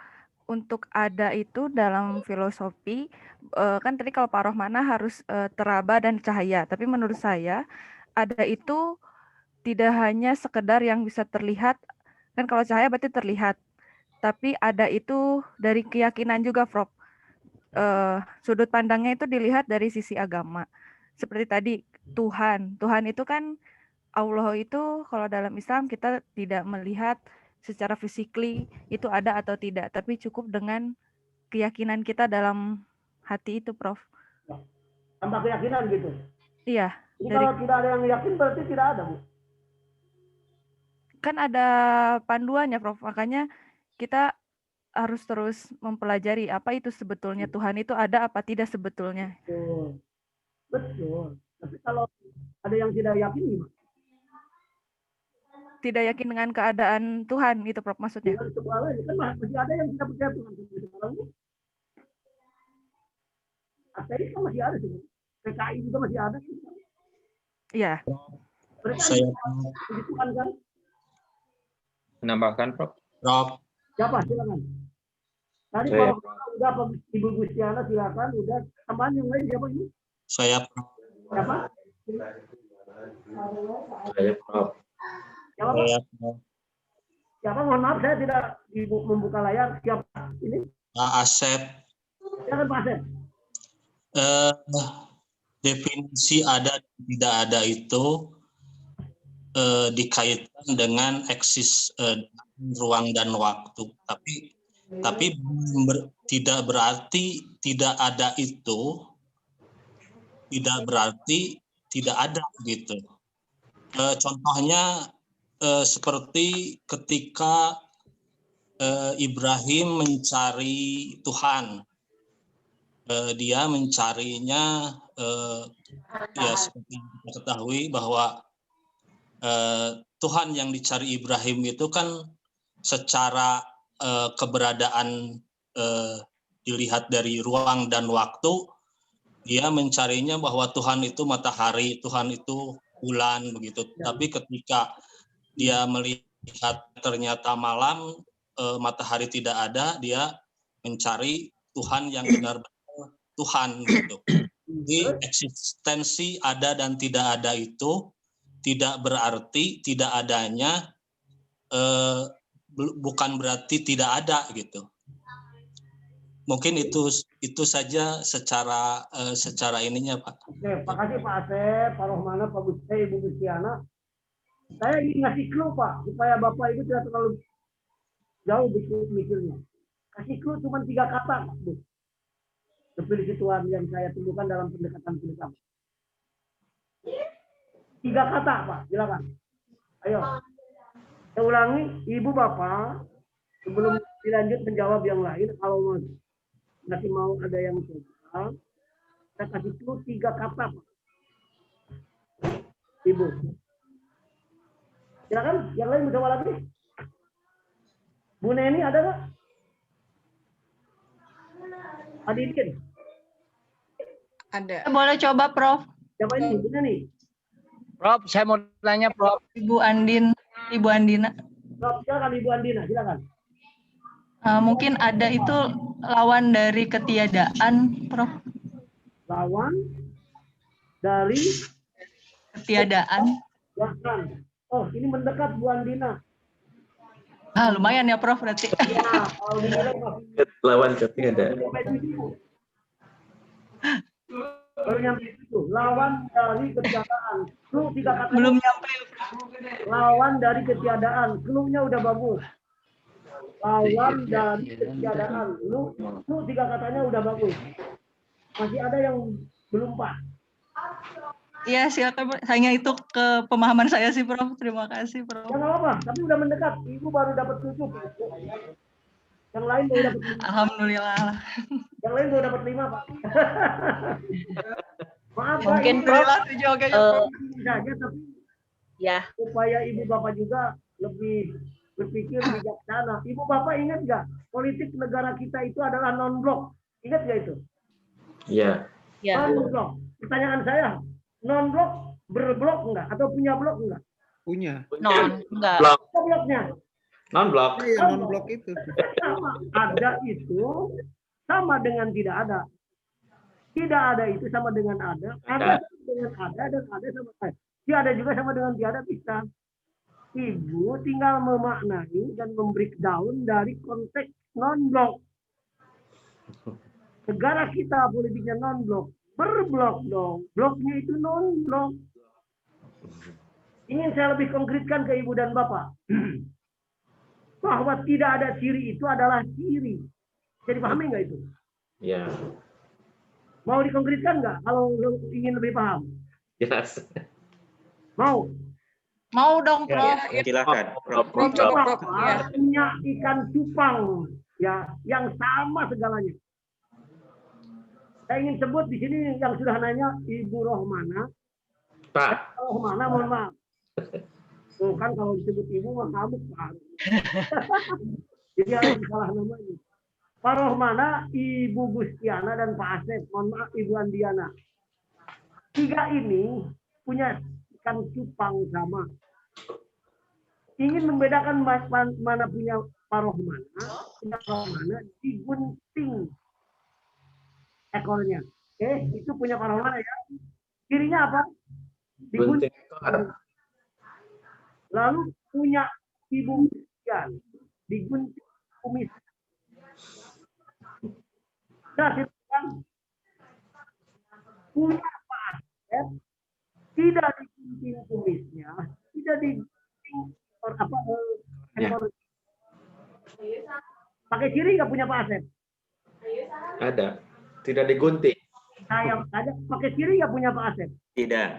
Untuk ada itu dalam filosofi, kan tadi kalau Pak Rohmana harus teraba dan cahaya. Tapi menurut saya, ada itu tidak hanya sekedar yang bisa terlihat, kan kalau cahaya berarti terlihat. Tapi ada itu dari keyakinan juga, Prof. Sudut pandangnya itu dilihat dari sisi agama. Seperti tadi, Tuhan. Tuhan itu kan, Allah itu kalau dalam Islam kita tidak melihat secara fisikly itu ada atau tidak, tapi cukup dengan keyakinan kita dalam hati itu, Prof. Tanpa keyakinan gitu. Iya. Jadi Dari, kalau tidak ada yang yakin berarti tidak ada, Bu. kan ada panduannya, Prof. Makanya kita harus terus mempelajari apa itu sebetulnya Tuhan itu ada apa tidak sebetulnya. Betul. Betul. Tapi kalau ada yang tidak yakin gimana? Tidak yakin dengan keadaan Tuhan itu, Prof, maksudnya. Dengan segalanya kan masih ada yang tidak percaya Tuhan sampai sekarang. Ateis kan masih ada sebenarnya. PKI juga masih ada. Iya. Mereka Saya puji Tuhan kan? Menambahkan, Prof. Prof. Siapa? Silakan. Tadi Saya. Pak udah Pak Ibu Gustiana silakan. Udah tambahan yang lain siapa ini? Saya Siapa? Saya, Prof. Siapa Pak? saya Siapa? Mohon maaf saya tidak membuka layar. Siapa ini? Pak Asep. Silakan Pak Asep. Definisi ada dan tidak ada itu dikaitkan dengan ruang dan waktu. Tapi tidak berarti tidak ada itu tidak berarti tidak ada gitu. Contohnya seperti ketika Ibrahim mencari Tuhan. Dia mencarinya ya seperti kita ketahui bahwa Tuhan yang dicari Ibrahim itu kan secara keberadaan dilihat dari ruang dan waktu, dia mencarinya bahwa Tuhan itu matahari, Tuhan itu bulan begitu. Tapi ketika dia melihat ternyata malam, matahari tidak ada, dia mencari Tuhan yang benar-benar Tuhan gitu. Jadi eksistensi ada dan tidak ada itu tidak berarti tidak adanya bukan berarti tidak ada gitu. Mungkin itu saja secara ininya, Pak. Oke, makasih Pak Asep, Pak Rohmana, Pak Gusti, Ibu Gustiana. Saya ingin ngasih clue Pak, supaya Bapak Ibu tidak terlalu jauh mikirnya. Kasih clue cuma 3 kata Pak, Bu. Definisi Tuhan yang saya temukan dalam pendekatan filsafat. 3 kata Pak, silakan. Ayo. Saya ulangi, Ibu Bapak, sebelum dilanjut menjawab yang lain, kalau masih mau ada yang coba, saya kasih clue 3 kata Pak. Ibu. Silakan, yang lain mencoba lagi. Bu Neni ada nggak? Adidin. Ada. Boleh coba, Prof. Siapa ini? Bu Neni. Prof, saya mau tanya, Prof. Ibu Andina. Prof, silakan Ibu Andina, silakan. Mungkin ada itu lawan dari ketiadaan, Prof. Lawan dari Ketiadaan. belakang. Oh, ini mendekat Bu Andina. Lumayan ya, Prof, berarti. Ya, kalau dinilai masih Lawan ketiadaan. sampai 7. Baru nyampe itu. Lawan dari ketiadaan. Clue 3 kata. Belum nyampe. Lawan dari ketiadaan. Clue-nya udah bagus. Lawan dari ketiadaan. Clue 3 katanya udah bagus. Masih ada yang belum Pak. Iya, silakan, Prof. Hanya itu ke pemahaman saya sih, Prof. Terima kasih, Prof. Ya nggak apa-apa, tapi udah mendekat. Ibu baru dapat 7. Yang lain baru dapat 5. Alhamdulillah. Yang lain baru dapat 5, Pak. Maaf, Pak, Mungkin, ini Prof, saja, tapi ya, supaya Ibu Bapak juga lebih berpikir bijaksana. Ibu Bapak ingat nggak, politik negara kita itu adalah non-blok. Ingat nggak itu? Iya. Ya. Non-blok. Pertanyaan saya, non-blok berblok enggak? Atau punya blok enggak? Punya. Enggak. Blok. Apa bloknya? Non-blok. Iya, non-blok itu. Sama. Ada itu sama dengan tidak ada. Tidak ada itu sama dengan ada. Ada sama dengan ada dan ada sama ada. Tiada juga sama dengan tiada bisa. Ibu tinggal memaknai dan membreakdown dari konteks non-blok. Negara kita politiknya non-blok. Berblok dong. Bloknya itu non-blok. Ingin saya lebih konkretkan ke Ibu dan Bapak. Bahwa tidak ada ciri itu adalah ciri. Jadi pahami nggak itu? Iya. Mau dikonkretkan nggak kalau ingin lebih paham? Jelas. Mau? Mau dong, Prof. Silakan, Prof. Bapak punya ikan cupang ya yang sama segalanya. Saya ingin sebut di sini yang sudah nanya Ibu Rohmana. Pak. Rohmana, mohon maaf. Tuh kan kalau disebut Ibu mah kamu Pak. Jadi harus salah namanya. Pak Rohmana, Ibu Gustiana dan Pak Asep. Mohon maaf Ibu Andiana. Tiga ini punya ikan cupang sama. Ingin membedakan mana punya Pak Rohmana, punya Pak Rohmana digunting ekornya. Oke, itu punya Pak Rohmana ya. Cirinya apa? Digunting. Lalu punya Ibu Gustian, digunting kumis. Nah, silakan. Punya Pak Asep, tidak digunting kumisnya, tidak digunting ekor. Pakai ciri nggak punya Pak Asep? Ada. Tidak digunting. Saya ada. Pakai ciri nggak punya Pak Asep? Tidak.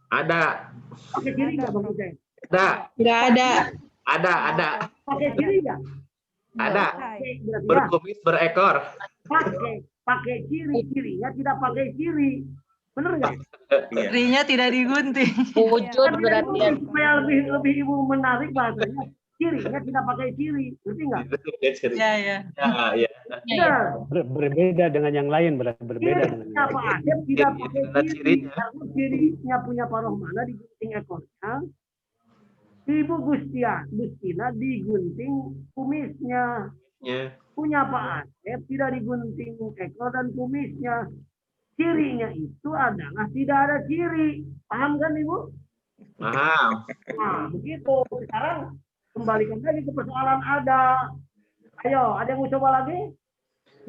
Ada. Pakai ciri nggak Bang Hussein? Ada. Nggak ada. Ada. Pakai ciri nggak? Ada. Oke, berarti ya. Berkumis berekor. Pakai cirinya tidak pakai ciri. Bener nggak? Iya. Cirinya tidak digunting. Wujud berarti ya. Supaya lebih Ibu menarik bahasanya, cirinya tidak pakai ciri. Ngerti nggak? Ya, ya. Ya. Benar. Berbeda dengan yang lain, berbeda dengan Cirinya yang Pak lain. Asep tidak pakai ciri. Cirinya. Karena cirinya punya Pak Rohmana digunting ekornya. Ibu Gustina digunting kumisnya. Ya. Punya Pak Asep tidak digunting ekor dan kumisnya. Cirinya itu adalah tidak ada ciri. Paham kan Ibu? Paham. Nah, begitu. Sekarang kembalikan lagi ke persoalan ada. Ayo, ada yang mau coba lagi?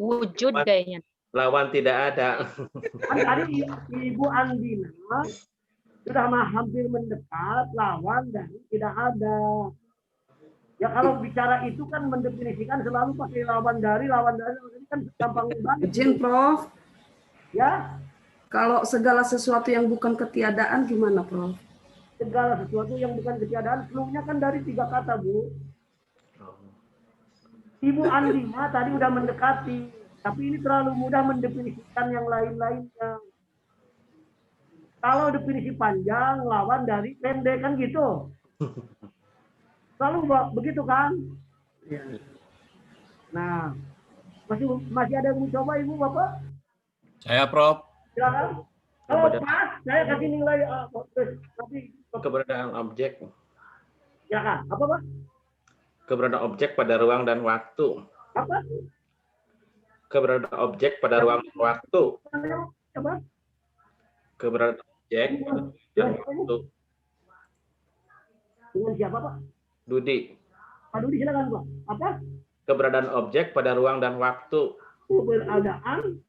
Wujud kayaknya. Lawan tidak ada. Kan tadi Ibu Andina sudah hampir mendekat lawan dan tidak ada. Ya kalau bicara itu kan mendefinisikan selalu pakai lawan dari ini kan gampang banget. Izin Prof, Ya, kalau segala sesuatu yang bukan ketiadaan gimana Prof? segala sesuatu yang bukan ketiadaan, clue-nya kan dari 3 kata, Bu. Ibu Andima tadi udah mendekati, tapi ini terlalu mudah mendefinisikan yang lain-lainnya. Kalau definisi panjang, lawan dari pendek, kan gitu. Selalu begitu kan? Nah, masih ada yang mencoba Ibu, Bapak? Saya, Prof. Silakan. Kalau pas, saya kasih nilai tapi Keberadaan objek. silakan. Apa, Pak? Keberadaan objek pada ruang dan waktu. Apa? Keberadaan objek pada ruang dan waktu. Apa? Keberadaan objek pada ruang dan waktu. Dengan siapa, Pak? Dudi. Pak Dudi, silakan, Pak. Apa? Keberadaan objek pada ruang dan waktu. Keberadaan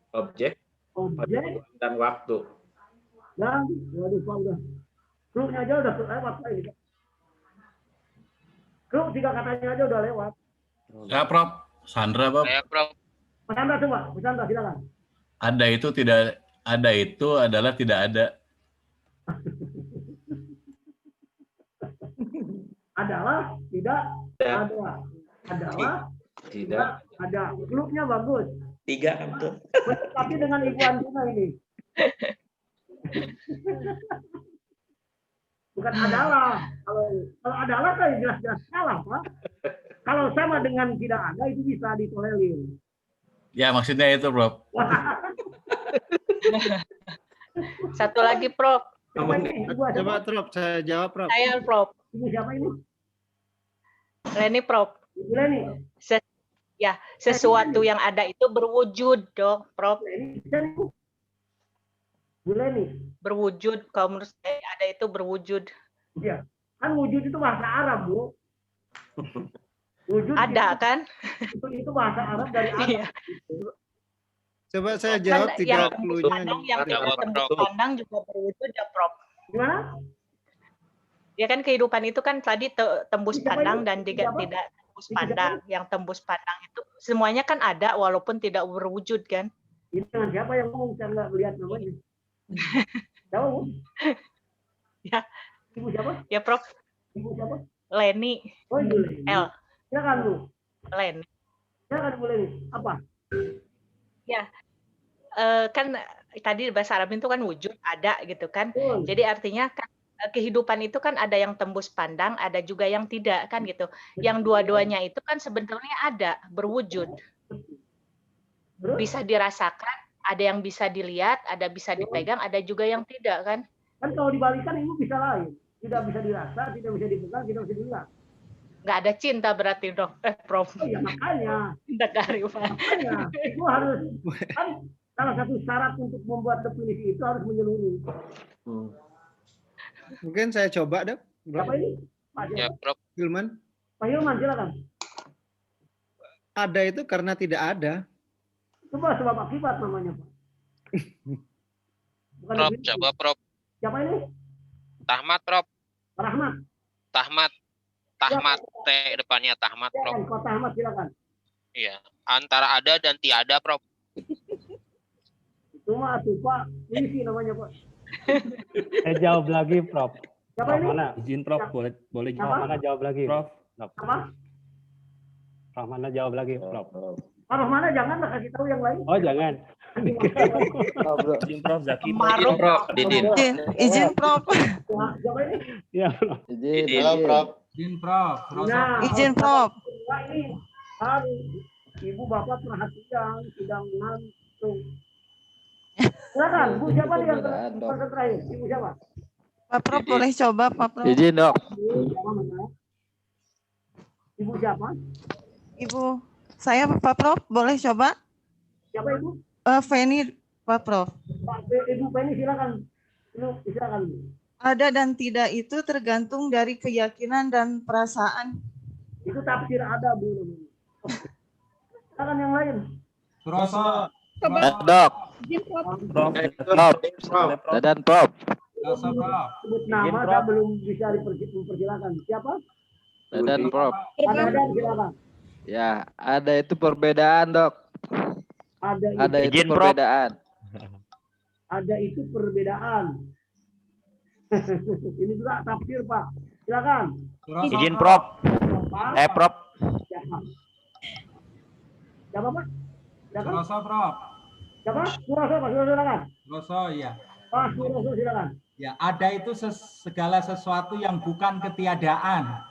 Objek pada objek ruang dan waktu. dan waduh Pak udah. Clue-nya aja udah lewat Pak ini. Clue 3 katanya aja udah lewat. Ya, Prof. Sandra, Prof. Saya, Prof. Mas Chandra coba, Mas Chandra silakan. Ada itu tidak ada itu adalah tidak ada. Adalah tidak Ya. ada. Adalah Tidak. ada. Clue-nya bagus. 3 betul. Tapi dengan Ibu Andina ini. Bukan adalah. Kalau adalah kan jelas-jelas salah, Pak. Kalau sama dengan tidak ada itu bisa ditolerir. Ya, maksudnya itu, Prof. Satu lagi, Prof. Siapa ini? Ibu siapa? Coba Prof, saya jawab Prof. Saya, Prof. Ibu siapa ini? Leni, Prof. Ibu Leni. Ya, sesuatu yang ada itu berwujud, dong, Prof. Leni bisa nih, Bu. Bu Leni. Berwujud, kalau menurut saya ada itu berwujud. Iya. Kan wujud itu bahasa Arab, Bu. Wujud Ada kan? itu bahasa Arab dari Arab. Iya. Coba saya Kan jawab yang 30-nya. tembus pandang, yang tidak tembus pandang juga berwujud ya, Prof. Gimana? Ya kan kehidupan itu kan tadi tembus Siapa pandang itu? dan juga Siapa? tidak tembus Siapa? pandang. Yang tembus pandang itu semuanya kan ada walaupun tidak berwujud kan? Ini dengan siapa yang ngomong? Saya nggak melihat namanya. Siapa, Bu? Ya. Ibu siapa? Ya, Prof. Ibu siapa? Leni. Oh, Ibu Leni. L. Silakan, Bu. Leni. Silakan, Bu Leni. Apa? Ya. Kan tadi bahasa Arab itu kan wujud, ada gitu kan. Betul. Jadi artinya kan kehidupan itu kan ada yang tembus pandang, ada juga yang tidak kan gitu. Yang dua-duanya itu kan sebenarnya ada, berwujud. Terus? Bisa dirasakan, ada yang bisa dilihat, ada bisa dipegang, ada juga yang tidak kan. Kan kalau dibalikan Ibu bisa lain. Tidak bisa dirasa, tidak bisa dipegang, tidak bisa dilihat. Nggak ada cinta berarti dong, Prof. Oh ya makanya. Cinta kearifan. Makanya. Itu harus, kan salah satu syarat untuk membuat definisi itu harus menyeluruh. Mungkin saya coba deh. Siapa ini? Pak Ya, siapa? Prof. Hilman. Pak Hilman, silakan. Ada itu karena tidak ada. Coba sebab akibat namanya, Pak. Bukan Prof, definisi. coba Prof. Siapa ini? Tahmat, Prof. Pak Rahmat. Tahmat. Tahmat, T depannya Tahmat, Prof. Silakan, Pak Rahmat, silakan. Iya. Antara ada dan tiada, Prof. Itu mah tuh Pak, puisi namanya, Pak. Saya jawab lagi, Prof. Siapa Prof ini? mana? Izin Prof, boleh Apa? jawab. Prof mana jawab lagi? Prof. Apa? Prof mana jawab lagi, Prof? Pak Rahmana janganlah kasih tahu yang lain. Oh, jangan. Izin Prof, Zaki. Maruf. Prof, Didin. Izin Prof. Siapa ini? Ya, Didin. Halo Prof. Izin Prof. Nah, Izin Prof. Pak, ini harus Ibu Bapak perhatikan, tidak ngantuk. Silakan, Bu siapa nih yang terakhir? Ibu siapa? Pak Prof boleh coba, Pak Prof. Izin, Dok. Ibu siapa? Ibu, saya Pak Prof boleh coba? Siapa Ibu? Feni, Pak Prof. Ibu Penny silakan. Silakan. Ada dan tidak itu tergantung dari keyakinan dan perasaan. Itu tafsir ada, Bu. Silakan yang lain. Suroso. Dok. Prof. Prof. Dadan, Prof. Suroso, Prof. Sebut nama, saya belum bisa dipersilakan. Siapa? Dadan, Prof. Pak Dadan, silakan. Ya, ada itu perbedaan, Dok. Ada itu perbedaan. Ada itu perbedaan. Ini juga tafsir, Pak. Silakan. Suroso, Izin, Prof. Siapa? Prof. Siapa? Siapa, Pak? Siapa? Suroso, Prof. Siapa? Suroso, Pak. Suroso, silakan. Suroso, iya. Pak Suroso, silakan. Ya, ada itu segala sesuatu yang bukan ketiadaan.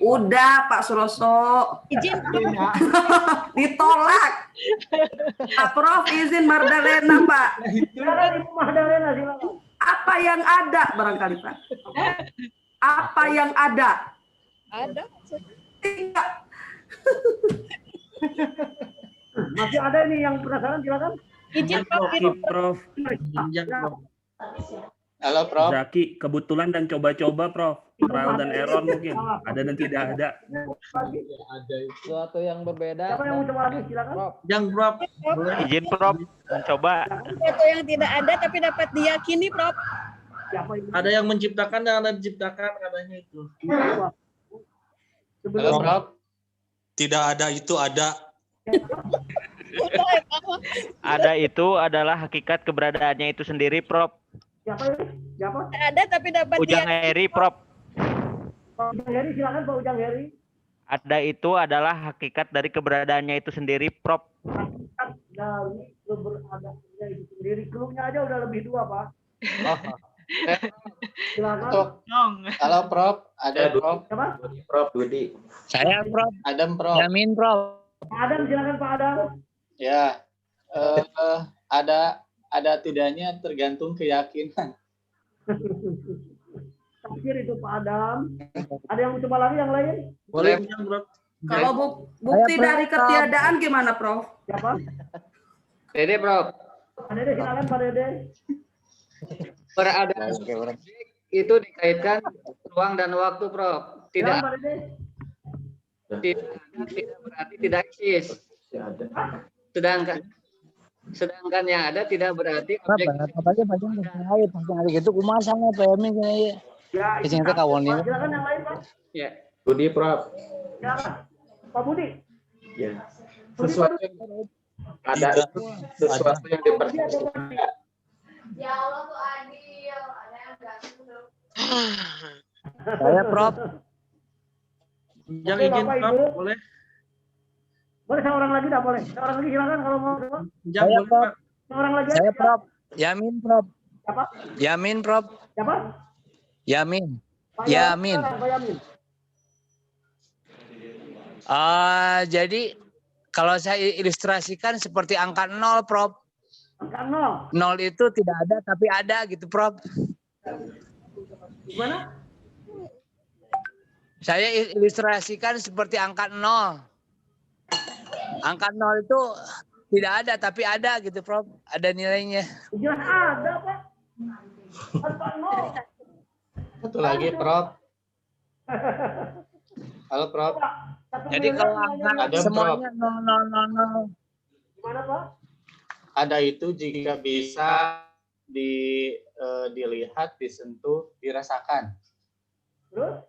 Udah Pak Suroso. Izin Ya, Ditolak. Pak Prof izin Mardalena Pak. Silakan Ibu Mahdalena, silakan. Apa yang ada barangkali Pak? Apa yang ada? ada. Tidak. Masih ada nih yang penasaran, silakan. Izin Prof. Prof. Halo Prof. Zaki, kebetulan dan coba-coba, Prof. Trial dan error mungkin. Ada dan tidak ada. Sesuatu yang berbeda. Siapa yang mau coba lagi, silakan. Yang, Prof. Izin, Prof. Mencoba. Sesuatu yang tidak ada tapi dapat diyakini, Prof. Siapa ini? Ada yang menciptakan dan ada diciptakan katanya itu. Halo Sebelum Prof. Tidak ada itu ada. Ada itu adalah hakikat keberadaannya itu sendiri, Prof. siapa ini? Siapa? Ada tapi dapat Ujang Heri, Prof. Pak Ujang Heri, silakan Pak Ujang Heri. Ada itu adalah hakikat dari keberadaannya itu sendiri, Prof. Hakikat dari keberadaannya itu sendiri. Cluenya aja udah lebih dua, Pak. Silakan. Halo Prof. Ada Prof. Siapa? Prof Budi. Saya, Prof. Adam Prof. Jamin, Prof. Pak Adam, silakan Pak Adam. Ya. Ada tidaknya tergantung keyakinan. Tafsir itu Pak Adam. Ada yang mau coba lagi yang lain? Boleh. Kalau bukti dari ketiadaan gimana, Prof? Siapa? Dede, Prof. Pak Dede, silakan Pak Dede. Beradaan itu dikaitkan ruang dan waktu, Prof. Silakan Pak Dede. Tidak berarti tidak eksis. Sedangkan yang ada tidak berarti objek. Gitu kumasanya PM ini. Ya, kawan ini. silakan yang lain Pak. Ya. Budi, Prof. Silakan. Pak Budi. Ya. Sesuatu ada sesuatu yang diperlukan. Ya Allah tuh adil, ada yang gantung. Saya Prof. Yang izin Prof, boleh? Boleh seorang lagi dah boleh. Seorang lagi silakan kalau mau. Saya Prof. Seorang lagi. Saya Prof. Yamin Prof. Siapa? Yamin Prof. Siapa? Yamin. Pak Yamin. Pak Yamin. Jadi kalau saya ilustrasikan seperti angka 0, Prof. Angka 0. 0 itu tidak ada tapi ada gitu, Prof. Gimana? Saya ilustrasikan seperti angka 0. Angka 0 itu tidak ada tapi ada gitu, Prof. Ada nilainya. Jelas ada, Pak. Angka 0. Satu lagi, Prof. Halo, Prof. Jadi kalau angka semuanya 0. Gimana, Pak? Ada itu jika bisa dilihat, disentuh, dirasakan. Terus?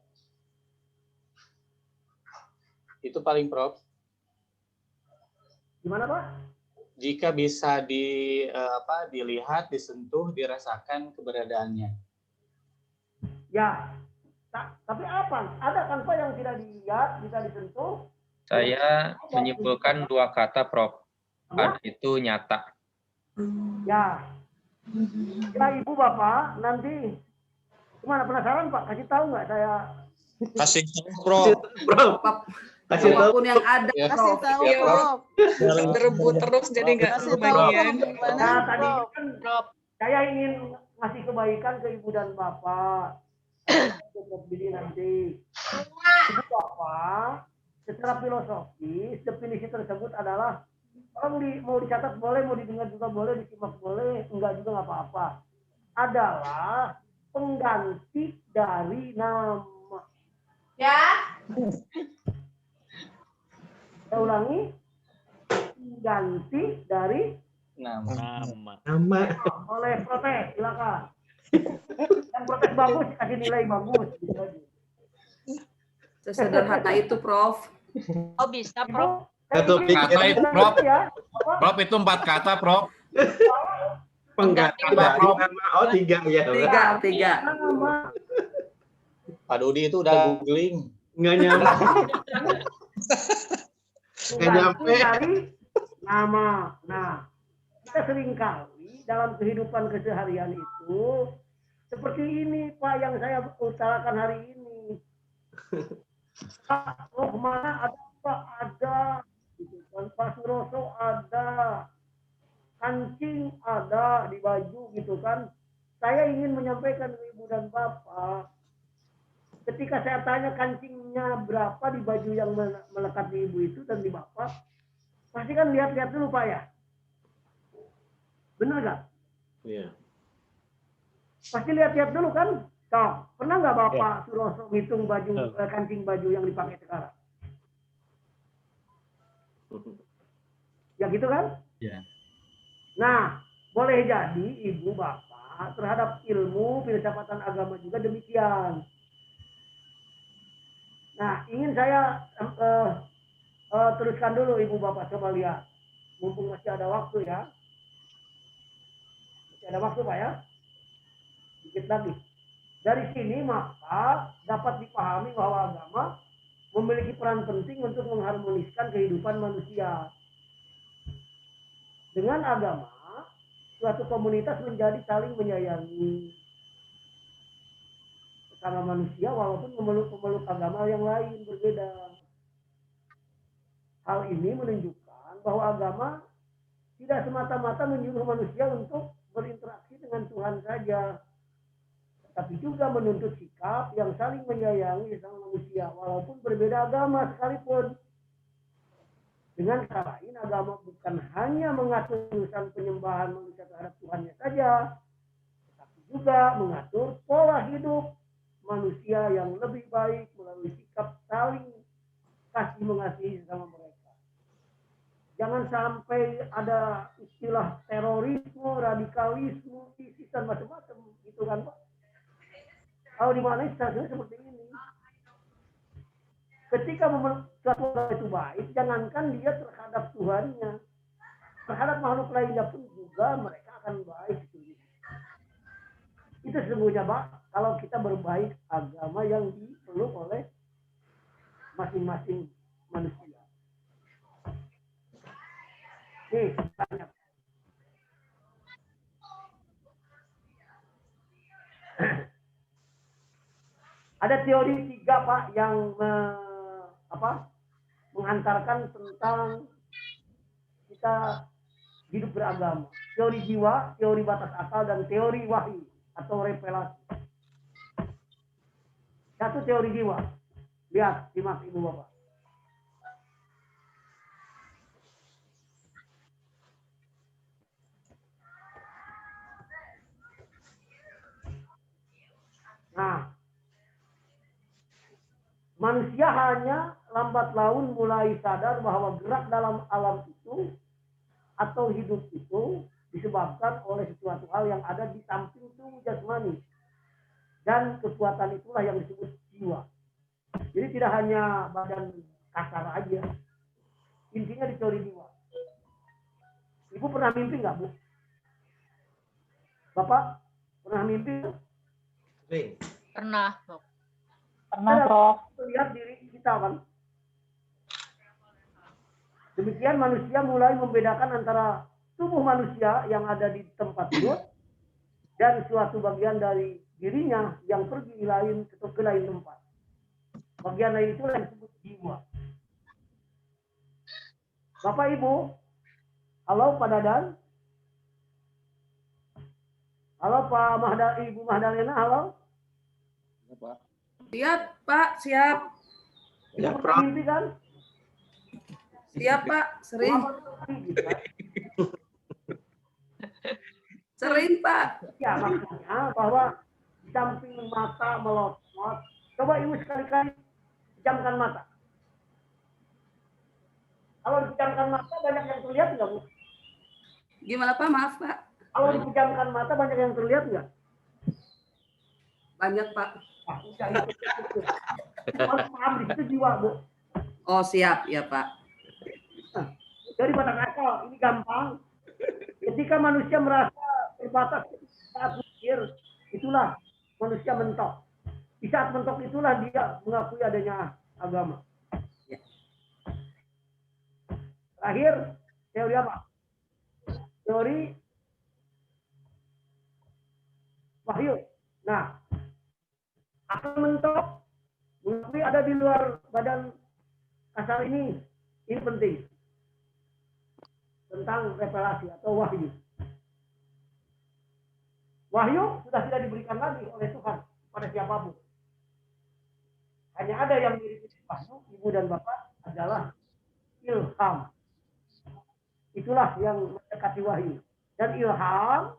Itu paling, Prof. Gimana, Pak? Jika bisa dilihat, disentuh, dirasakan keberadaannya. Ya. Tapi apa? Ada kan Pak yang tidak dilihat, bisa disentuh? Saya menyimpulkan 2 kata, Prof. Itu nyata. Ya. Ya, Ibu Bapak, nanti gimana, penasaran Pak? Kasih tahu nggak saya? Kasih tahu, Prof. Kasih tahu. Apapun yang ada, Kasih Prof. tahu, Prof. Berebut terus jadi nggak kebagian. Nah, tadi kan saya ingin ngasih kebaikan ke Ibu dan Bapak. Untuk diri nanti. Ibu Bapak, secara filosofis, definisi tersebut adalah kalau mau dicatat boleh, mau didengar juga boleh, disimak boleh, enggak juga nggak apa-apa. Adalah pengganti dari nama. Ya. Saya ulangi, pengganti dari Nama. oleh protes, silakan. Yang protes bagus kasih nilai bagus. Sesederhana itu, Prof. Oh bisa, Prof. Satu Kata itu, Prof. Prof, itu 4 kata, Prof. Pengganti dari nama. Oh, 3 ya. 3. Pak Dodi itu udah googling. Nggak nyampe. Nggak nyampe. Dari nama. Nah, kita seringkali dalam kehidupan keseharian itu seperti ini Pak yang saya utarakan hari ini. Pak, oh kemana ada Pak? Ada. Pak Suroso ada. Kancing ada di baju gitu kan. Saya ingin menyampaikan ke Ibu dan Bapak. Ketika saya tanya kancingnya berapa di baju yang melekat di Ibu itu dan di Bapak. Pasti kan lihat-lihat dulu Pak ya. Benar nggak? Iya. Pasti lihat-lihat dulu kan. Toh, pernah nggak Bapak Suroso ngitung baju kancing baju yang dipakai sekarang? Ya gitu kan? Iya. Nah, boleh jadi Ibu Bapak terhadap ilmu filsafatan agama juga demikian. Nah, ingin saya teruskan dulu Ibu Bapak coba lihat. Mumpung masih ada waktu ya. Ada waktu Pak ya, dikit lagi. Dari sini maka dapat dipahami bahwa agama memiliki peran penting untuk mengharmoniskan kehidupan manusia. Dengan agama, suatu komunitas menjadi saling menyayangi sesama manusia walaupun memeluk agama yang lain berbeda. Hal ini menunjukkan bahwa agama tidak semata-mata menyuruh manusia untuk berinteraksi dengan Tuhan saja, tapi juga menuntut sikap yang saling menyayangi sama manusia walaupun berbeda agama sekalipun. Dengan kata lain, agama bukan hanya mengatur urusan penyembahan manusia terhadap Tuhannya saja, tetapi juga mengatur pola hidup manusia yang lebih baik melalui sikap saling kasih mengasihi sama mereka. Jangan sampai ada istilah terorisme, radikalisme, ISIS dan macam-macam, gitu kan Pak? Kalau di Malaysia seperti ini, ketika suatu orang itu baik, jangankan dia terhadap Tuhannya, terhadap makhluk lainnya pun juga mereka akan baik. Itu sesungguhnya Pak, kalau kita berbaik agama yang dipeluk oleh masing-masing manusia. Nih, tanya. Ada teori 3 Pak yang menghantarkan tentang kita hidup beragama. Teori jiwa, teori batas akal, dan teori wahyu atau revelasi. Satu teori jiwa. Lihat, simak Ibu Bapak. Nah, manusia hanya lambat laun mulai sadar bahwa gerak dalam alam itu atau hidup itu disebabkan oleh sesuatu hal yang ada di samping tubuh jasmani. Dan kekuatan itulah yang disebut jiwa. Jadi tidak hanya badan kasar aja. Intinya di teori jiwa. Ibu pernah mimpi nggak, Bu? Bapak pernah mimpi? Pernah, Prof. Pernah, Prof. Lihat diri kita kan. Demikian manusia mulai membedakan antara tubuh manusia yang ada di tempat tidur dan suatu bagian dari dirinya yang pergi ke lain tempat. Bagian lain itu yang disebut jiwa. Bapak Ibu, halo Pak Dadan. Halo Pak Ibu Mahdalena, halo. Siap, Pak, siap. Ya, Prof. Mimpi kan? Siap, Pak, sering. Sering, Pak. Ya, maksudnya bahwa di samping mata melotot, coba Ibu sekali-kali pejamkan mata. Kalau dipejamkan mata banyak yang terlihat nggak, Bu? Gimana, Pak? Maaf, Pak. Kalau dipejamkan mata banyak yang terlihat nggak? Banyak, Pak. Harus paham di situ jiwa, Bu. Oh, siap, ya, Pak. Nah, dari batas akal ini gampang. Ketika manusia merasa terbatas saat mikir, itulah manusia mentok. Di saat mentok itulah dia mengakui adanya agama. Terakhir, teori apa? Teori wahyu. Nah, akal mentok mengakui ada di luar badan kasar ini penting. Tentang revelasi atau wahyu. Wahyu sudah tidak diberikan lagi oleh Tuhan pada siapapun. Hanya ada yang mirip wahyu, Ibu dan Bapak adalah ilham. Itulah yang mendekati wahyu. Dan ilham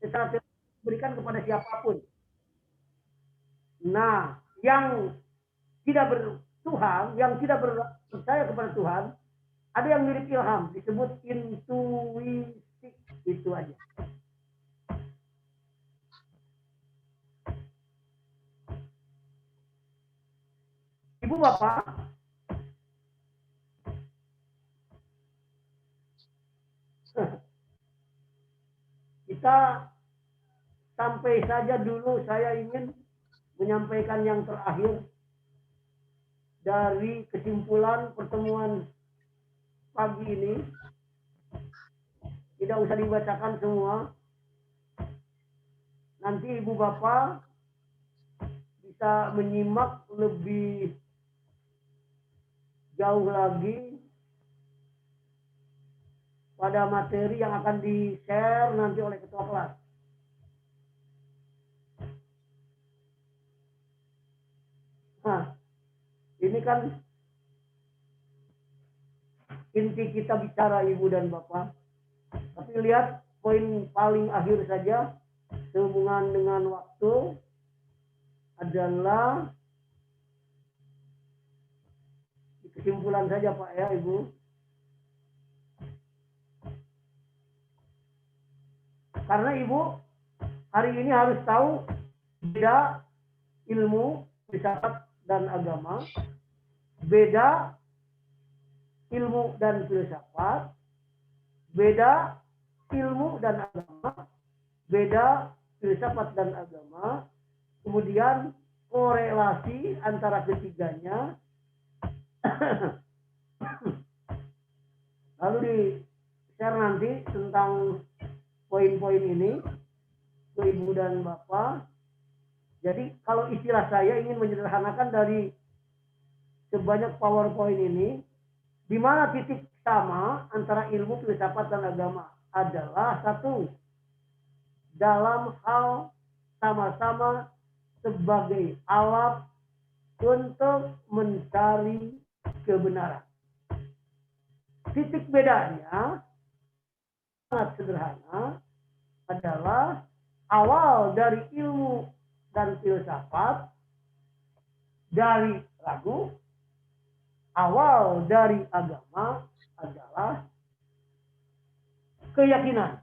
secara diberikan kepada siapapun. Nah, yang tidak bertuhan, yang tidak percaya kepada Tuhan, ada yang mirip ilham, disebut intuisi, itu aja. Ibu Bapak, kita sampai saja dulu saya ingin menyampaikan yang terakhir dari kesimpulan pertemuan pagi ini. Tidak usah dibacakan semua. Nanti Ibu Bapak bisa menyimak lebih jauh lagi pada materi yang akan di-share nanti oleh ketua kelas. Nah, ini kan inti kita bicara Ibu dan Bapak. Tapi lihat poin paling akhir saja, sehubungan dengan waktu adalah kesimpulan saja Pak ya Ibu. Karena Ibu hari ini harus tahu beda ilmu, filsafat dan agama, beda ilmu dan filsafat, beda ilmu dan agama, beda filsafat dan agama, kemudian korelasi antara ketiganya, lalu di-share nanti tentang poin-poin ini ke Ibu dan Bapak. Jadi kalau istilah saya ingin menyederhanakan dari sebanyak PowerPoint ini, di mana titik sama antara ilmu, filsafat, dan agama adalah satu, dalam hal sama-sama sebagai alat untuk mencari kebenaran. Titik bedanya sangat sederhana, adalah awal dari ilmu dan filsafat dari ragu, awal dari agama adalah keyakinan.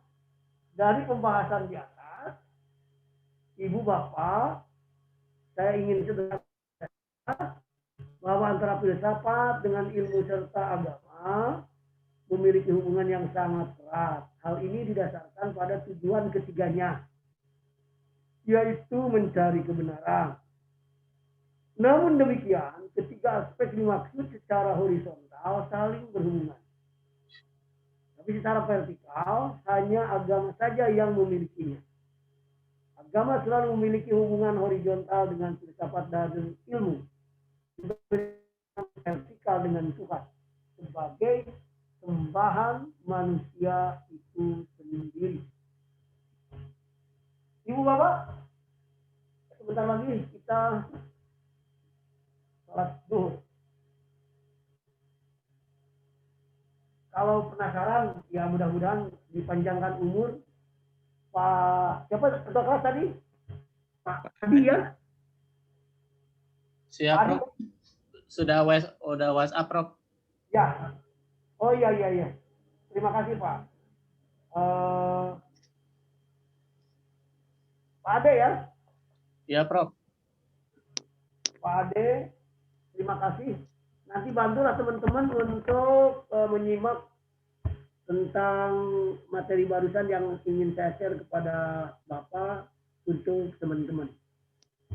Dari pembahasan di atas, Ibu Bapak, saya ingin sederhana bahwa antara filsafat dengan ilmu serta agama memiliki hubungan yang sangat erat. Hal ini didasarkan pada tujuan ketiganya, yaitu mencari kebenaran. Namun demikian, ketiga aspek dimaksud secara horizontal saling berhubungan. Tapi secara vertikal, hanya agama saja yang memilikinya. Agama selalu memiliki hubungan horizontal dengan filsafat dan ilmu. Vertikal dengan Tuhan sebagai sembahan manusia itu sendiri. Ibu Bapak, sebentar lagi kita sholat zuhur. Kalau penasaran, ya mudah-mudahan dipanjangkan umur. Pak, siapa ketua kelas tadi? Pak Adi ya? Siap, Prof. Sudah WhatsApp, Prof. Ya. Oh iya. Terima kasih Pak. Pak Ade ya? Ya, Prof. Pak Ade, terima kasih. Nanti bantulah teman-teman untuk menyimak tentang materi barusan yang ingin saya share kepada Bapak untuk teman-teman.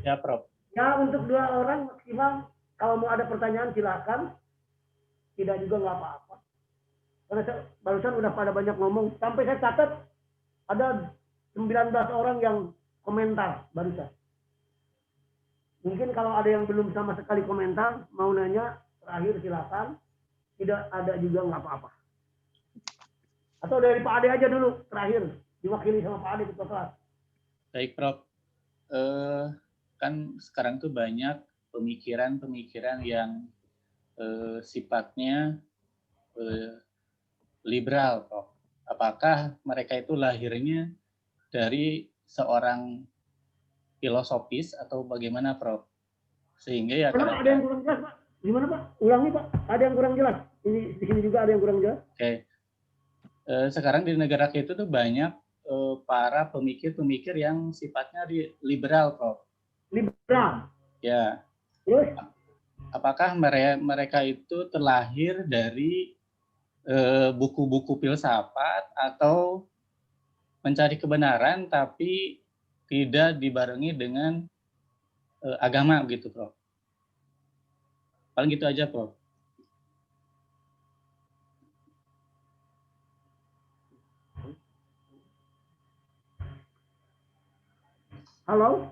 Ya, Prof. Ya, untuk 2 orang maksimal. Kalau mau ada pertanyaan silakan. Tidak juga nggak apa-apa. Karena barusan udah pada banyak ngomong. Sampai saya catat ada 19 orang yang komentar barusan. Mungkin kalau ada yang belum sama sekali komentar, mau nanya, terakhir silakan. Tidak ada juga nggak apa-apa. Atau dari Pak Ade aja dulu, terakhir. Diwakili sama Pak Ade ketua kelas. Baik, Prof. Kan sekarang tuh banyak pemikiran-pemikiran yang sifatnya liberal, Prof. Apakah mereka itu lahirnya dari seorang filosofis atau bagaimana, Prof? Sehingga ya ada yang kurang jelas, Pak. Gimana, Pak? Ulangi, Pak. Ada yang kurang jelas. Ini di sini juga ada yang kurang jelas. Oke. Sekarang di negara kita itu banyak para pemikir-pemikir yang sifatnya liberal, Prof. Liberal. Ya. Terus? Apakah mereka itu terlahir dari buku-buku filsafat atau mencari kebenaran tapi tidak dibarengi dengan agama gitu, Prof? Paling gitu aja, Prof. Halo?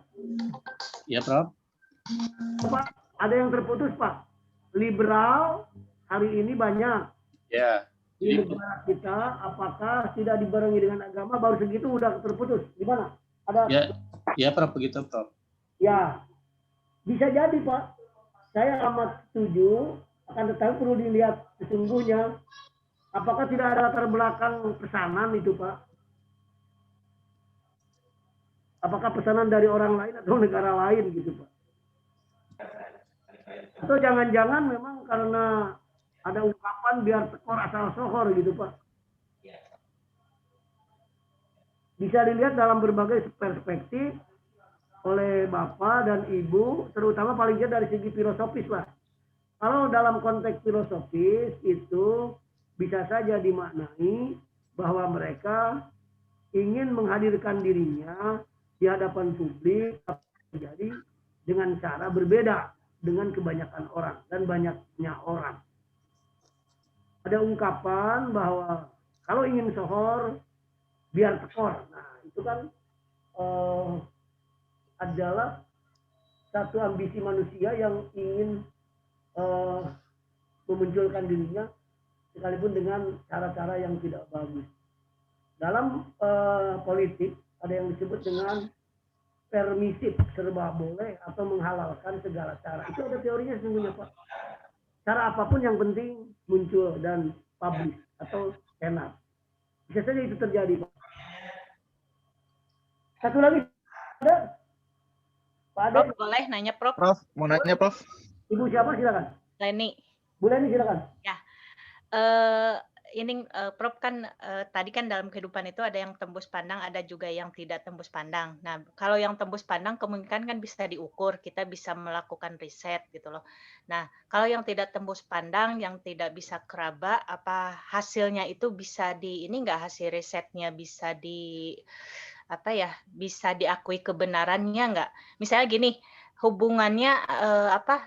Ya, Prof. Pak, ada yang terputus, Pak. Liberal hari ini banyak. Ya. di negara kita, apakah tidak dibarengi dengan agama baru segitu udah terputus? Gimana? Ada? Ya Prof, begitu Prof. Ya, bisa jadi Pak. Saya amat setuju, akan tetapi perlu dilihat sesungguhnya apakah tidak ada latar belakang pesanan itu Pak? Apakah pesanan dari orang lain atau negara lain gitu Pak? Atau jangan-jangan memang karena ada ungkapan biar tekor asal sohor gitu Pak. Bisa dilihat dalam berbagai perspektif oleh Bapak dan Ibu, terutama paling tidak dari segi filosofis lah. Kalau dalam konteks filosofis itu bisa saja dimaknai bahwa mereka ingin menghadirkan dirinya di hadapan publik terjadi dengan cara berbeda dengan kebanyakan orang dan banyaknya orang. Ada ungkapan bahwa kalau ingin sohor biar tekor. Nah itu kan adalah satu ambisi manusia yang ingin memunculkan dirinya sekalipun dengan cara-cara yang tidak bagus. Dalam politik ada yang disebut dengan permisif, serba boleh atau menghalalkan segala cara. Itu ada teorinya sesungguhnya Pak. Cara apapun yang penting muncul dan publish atau enak. Bisa saja itu terjadi Pak. Satu lagi ada Pak Ade. Prof, boleh nanya Prof? Prof, mau nanya Prof. Ibu siapa silakan. Leni. Bu Leni silakan. Ya. Ini Prof kan tadi kan dalam kehidupan itu ada yang tembus pandang, ada juga yang tidak tembus pandang. Nah, kalau yang tembus pandang kemungkinan kan bisa diukur, kita bisa melakukan riset gitu loh. Nah, kalau yang tidak tembus pandang, yang tidak bisa keraba, apa hasilnya itu bisa ini nggak, hasil risetnya bisa bisa diakui kebenarannya nggak? Misalnya gini, hubungannya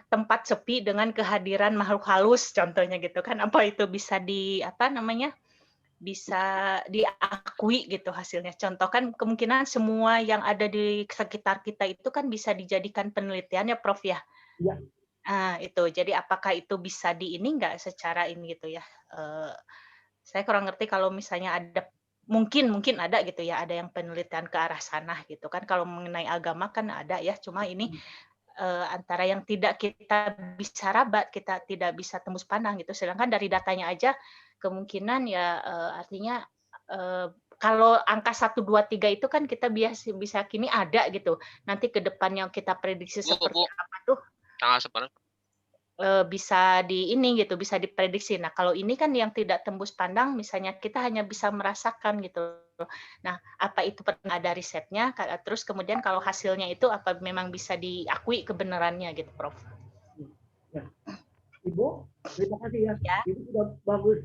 tempat sepi dengan kehadiran makhluk halus contohnya gitu kan, apa itu bisa bisa diakui gitu hasilnya. Contoh kan kemungkinan semua yang ada di sekitar kita itu kan bisa dijadikan penelitiannya Prof ya. Ya. Nah, itu. Jadi apakah itu bisa nggak secara ini gitu ya. Saya kurang ngerti kalau misalnya ada mungkin ada gitu ya, ada yang penelitian ke arah sana gitu kan. Kalau mengenai agama kan ada ya, cuma ini antara yang tidak kita bisa raba, kita tidak bisa tembus pandang gitu. Sedangkan dari datanya aja kemungkinan ya artinya kalau angka 1, 2, 3 itu kan kita bisa kini ada gitu. Nanti ke depannya kita prediksi seperti apa tuh bisa bisa diprediksi. Nah, kalau ini kan yang tidak tembus pandang, misalnya kita hanya bisa merasakan gitu. Nah, apa itu pernah ada risetnya? Terus kemudian kalau hasilnya itu apa memang bisa diakui kebenarannya gitu, Prof? Ya. Ibu, terima kasih ya. Ya. Ibu sudah bagus,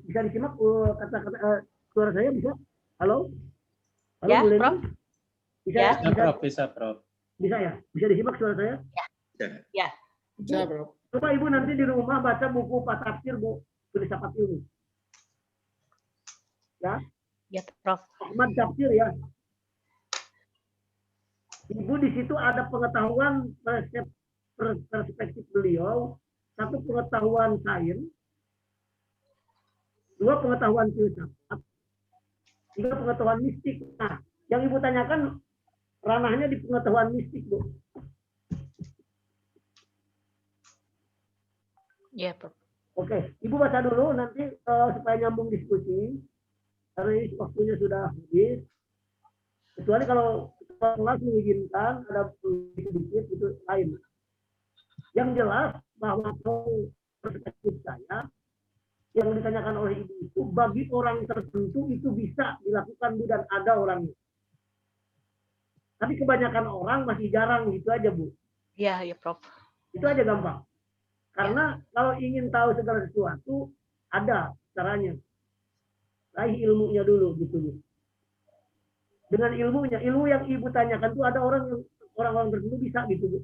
bisa disimak kata-kata suara saya bisa? Halo? Halo, Ya, Bu Leni? Prof. Bisa, Ya. Bisa Prof. Bisa ya? Bisa disimak suara saya? Ya. Bisa Prof. Coba Ibu nanti di rumah baca buku Pak Tafsir, Bu. Filsafat Ilmu. Ya? Ya, Prof. Ahmad Tafsir ya. Ibu di situ ada pengetahuan perspektif beliau, 1 pengetahuan sains, 2 pengetahuan filsafat, 3 pengetahuan mistik. Nah, yang Ibu tanyakan ranahnya di pengetahuan mistik, Bu. Ya, Prof. Oke, Ibu baca dulu nanti supaya nyambung diskusi. Karena ini waktunya sudah habis. Kecuali kalau kelas mengizinkan ada sedikit itu lain. Yang jelas bahwa perspektif saya yang ditanyakan oleh Ibu itu bagi orang tertentu itu bisa dilakukan, Bu, dan ada orangnya. Tapi kebanyakan orang masih jarang gitu aja, Bu. Ya, Prof. Itu aja gampang. Karena kalau ingin tahu segala sesuatu, ada caranya. Raih ilmunya dulu, gitu. Dengan ilmunya, ilmu yang Ibu tanyakan itu ada orang-orang tertentu bisa, gitu, Bu.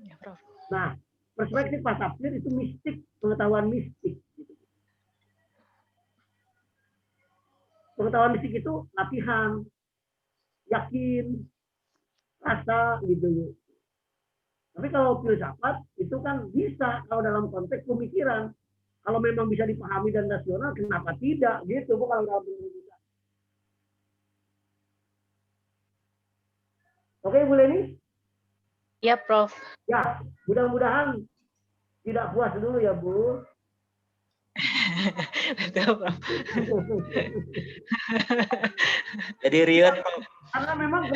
Ya, Prof. Nah, perspektif Pak Tafsir itu mistik, pengetahuan mistik. Gitu. Pengetahuan mistik itu latihan, yakin, rasa, gitu. Tapi kalau filsafat itu kan bisa kalau dalam konteks pemikiran. kalau memang bisa dipahami dan rasional, kenapa tidak? Gitu, Bu, kalau dalam pendidikan. Oke, Bu Leni? Ya, Prof. Ya, mudah-mudahan tidak puas dulu ya, Bu. Betul, Prof. Jadi riut. Karena memang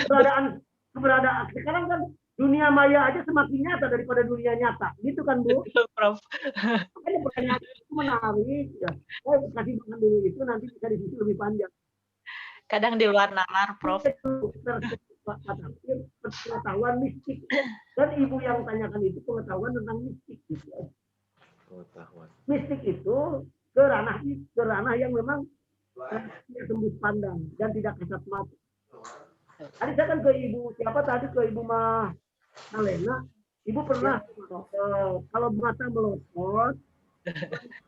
keberadaan sekarang kan dunia maya aja semakin nyata daripada dunia nyata, gitu kan, Bu? Betul, Prof. Makanya pertanyaan itu menarik. Ya. Saya kasih makan dulu itu nanti bisa diskusi lebih panjang. Kadang di luar nalar, Prof. Pengetahuan mistik, dan ibu yang tanyakan itu pengetahuan tentang mistik. Gitu. Mistik itu ke ranah yang memang tidak tembus pandang dan tidak kasat mata. Tadi saya kan ke ibu siapa tadi, ke ibu Malena, ibu pernah kalau mata melotot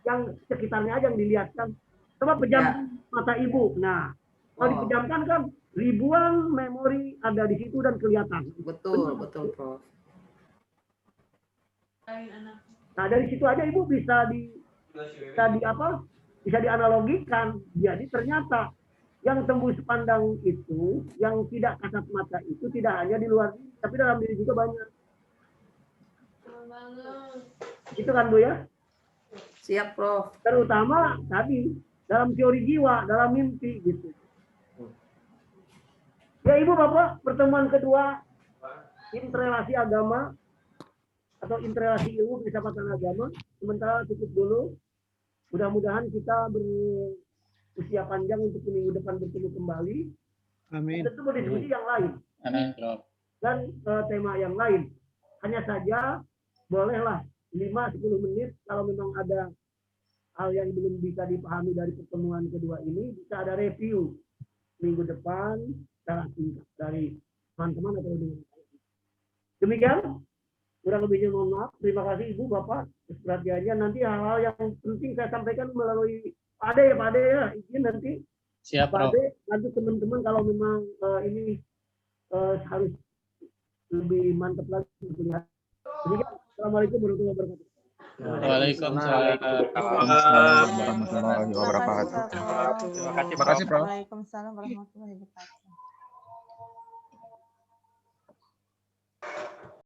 yang sekitarnya aja yang dilihatkan, coba pejam mata ibu. Nah, kalau dipejamkan kan ribuan memori ada di situ dan kelihatan. Betul, betul, Prof. Nah, dari situ aja ibu bisa dianalogikan. Jadi ternyata yang tembus pandang itu, yang tidak kasat mata itu tidak hanya di luar diri, tapi dalam diri juga banyak. Itu kan, Bu, ya? Siap, Prof. Terutama tadi dalam teori jiwa, dalam mimpi gitu. Ya, Ibu Bapak, pertemuan kedua interrelasi agama atau interrelasi ilmu filsafatan agama sementara cukup dulu. Mudah-mudahan kita berusia panjang untuk minggu depan bertemu kembali. Amin. Tentu berdiskusi yang lain. Amin, Prof. Dan tema yang lain. Hanya saja bolehlah 5-10 menit kalau memang ada hal yang belum bisa dipahami dari pertemuan kedua ini, bisa ada review minggu depan secara singkat dari teman-teman atau dengan demikian. Kurang lebihnya mohon maaf. Terima kasih Ibu Bapak atas perhatiannya. Nanti hal-hal yang penting saya sampaikan melalui Pak Ade ya, Pak Ade ya. Izin nanti Siap, Pak Prof. Ade, nanti teman-teman kalau memang ini harus lebih mantap lagi melihat. Demikian. Assalamualaikum warahmatullahi wabarakatuh. Waalaikumsalam. Waalaikumsalam warahmatullahi wabarakatuh. Terima kasih, Prof. Waalaikumsalam warahmatullahi wabarakatuh.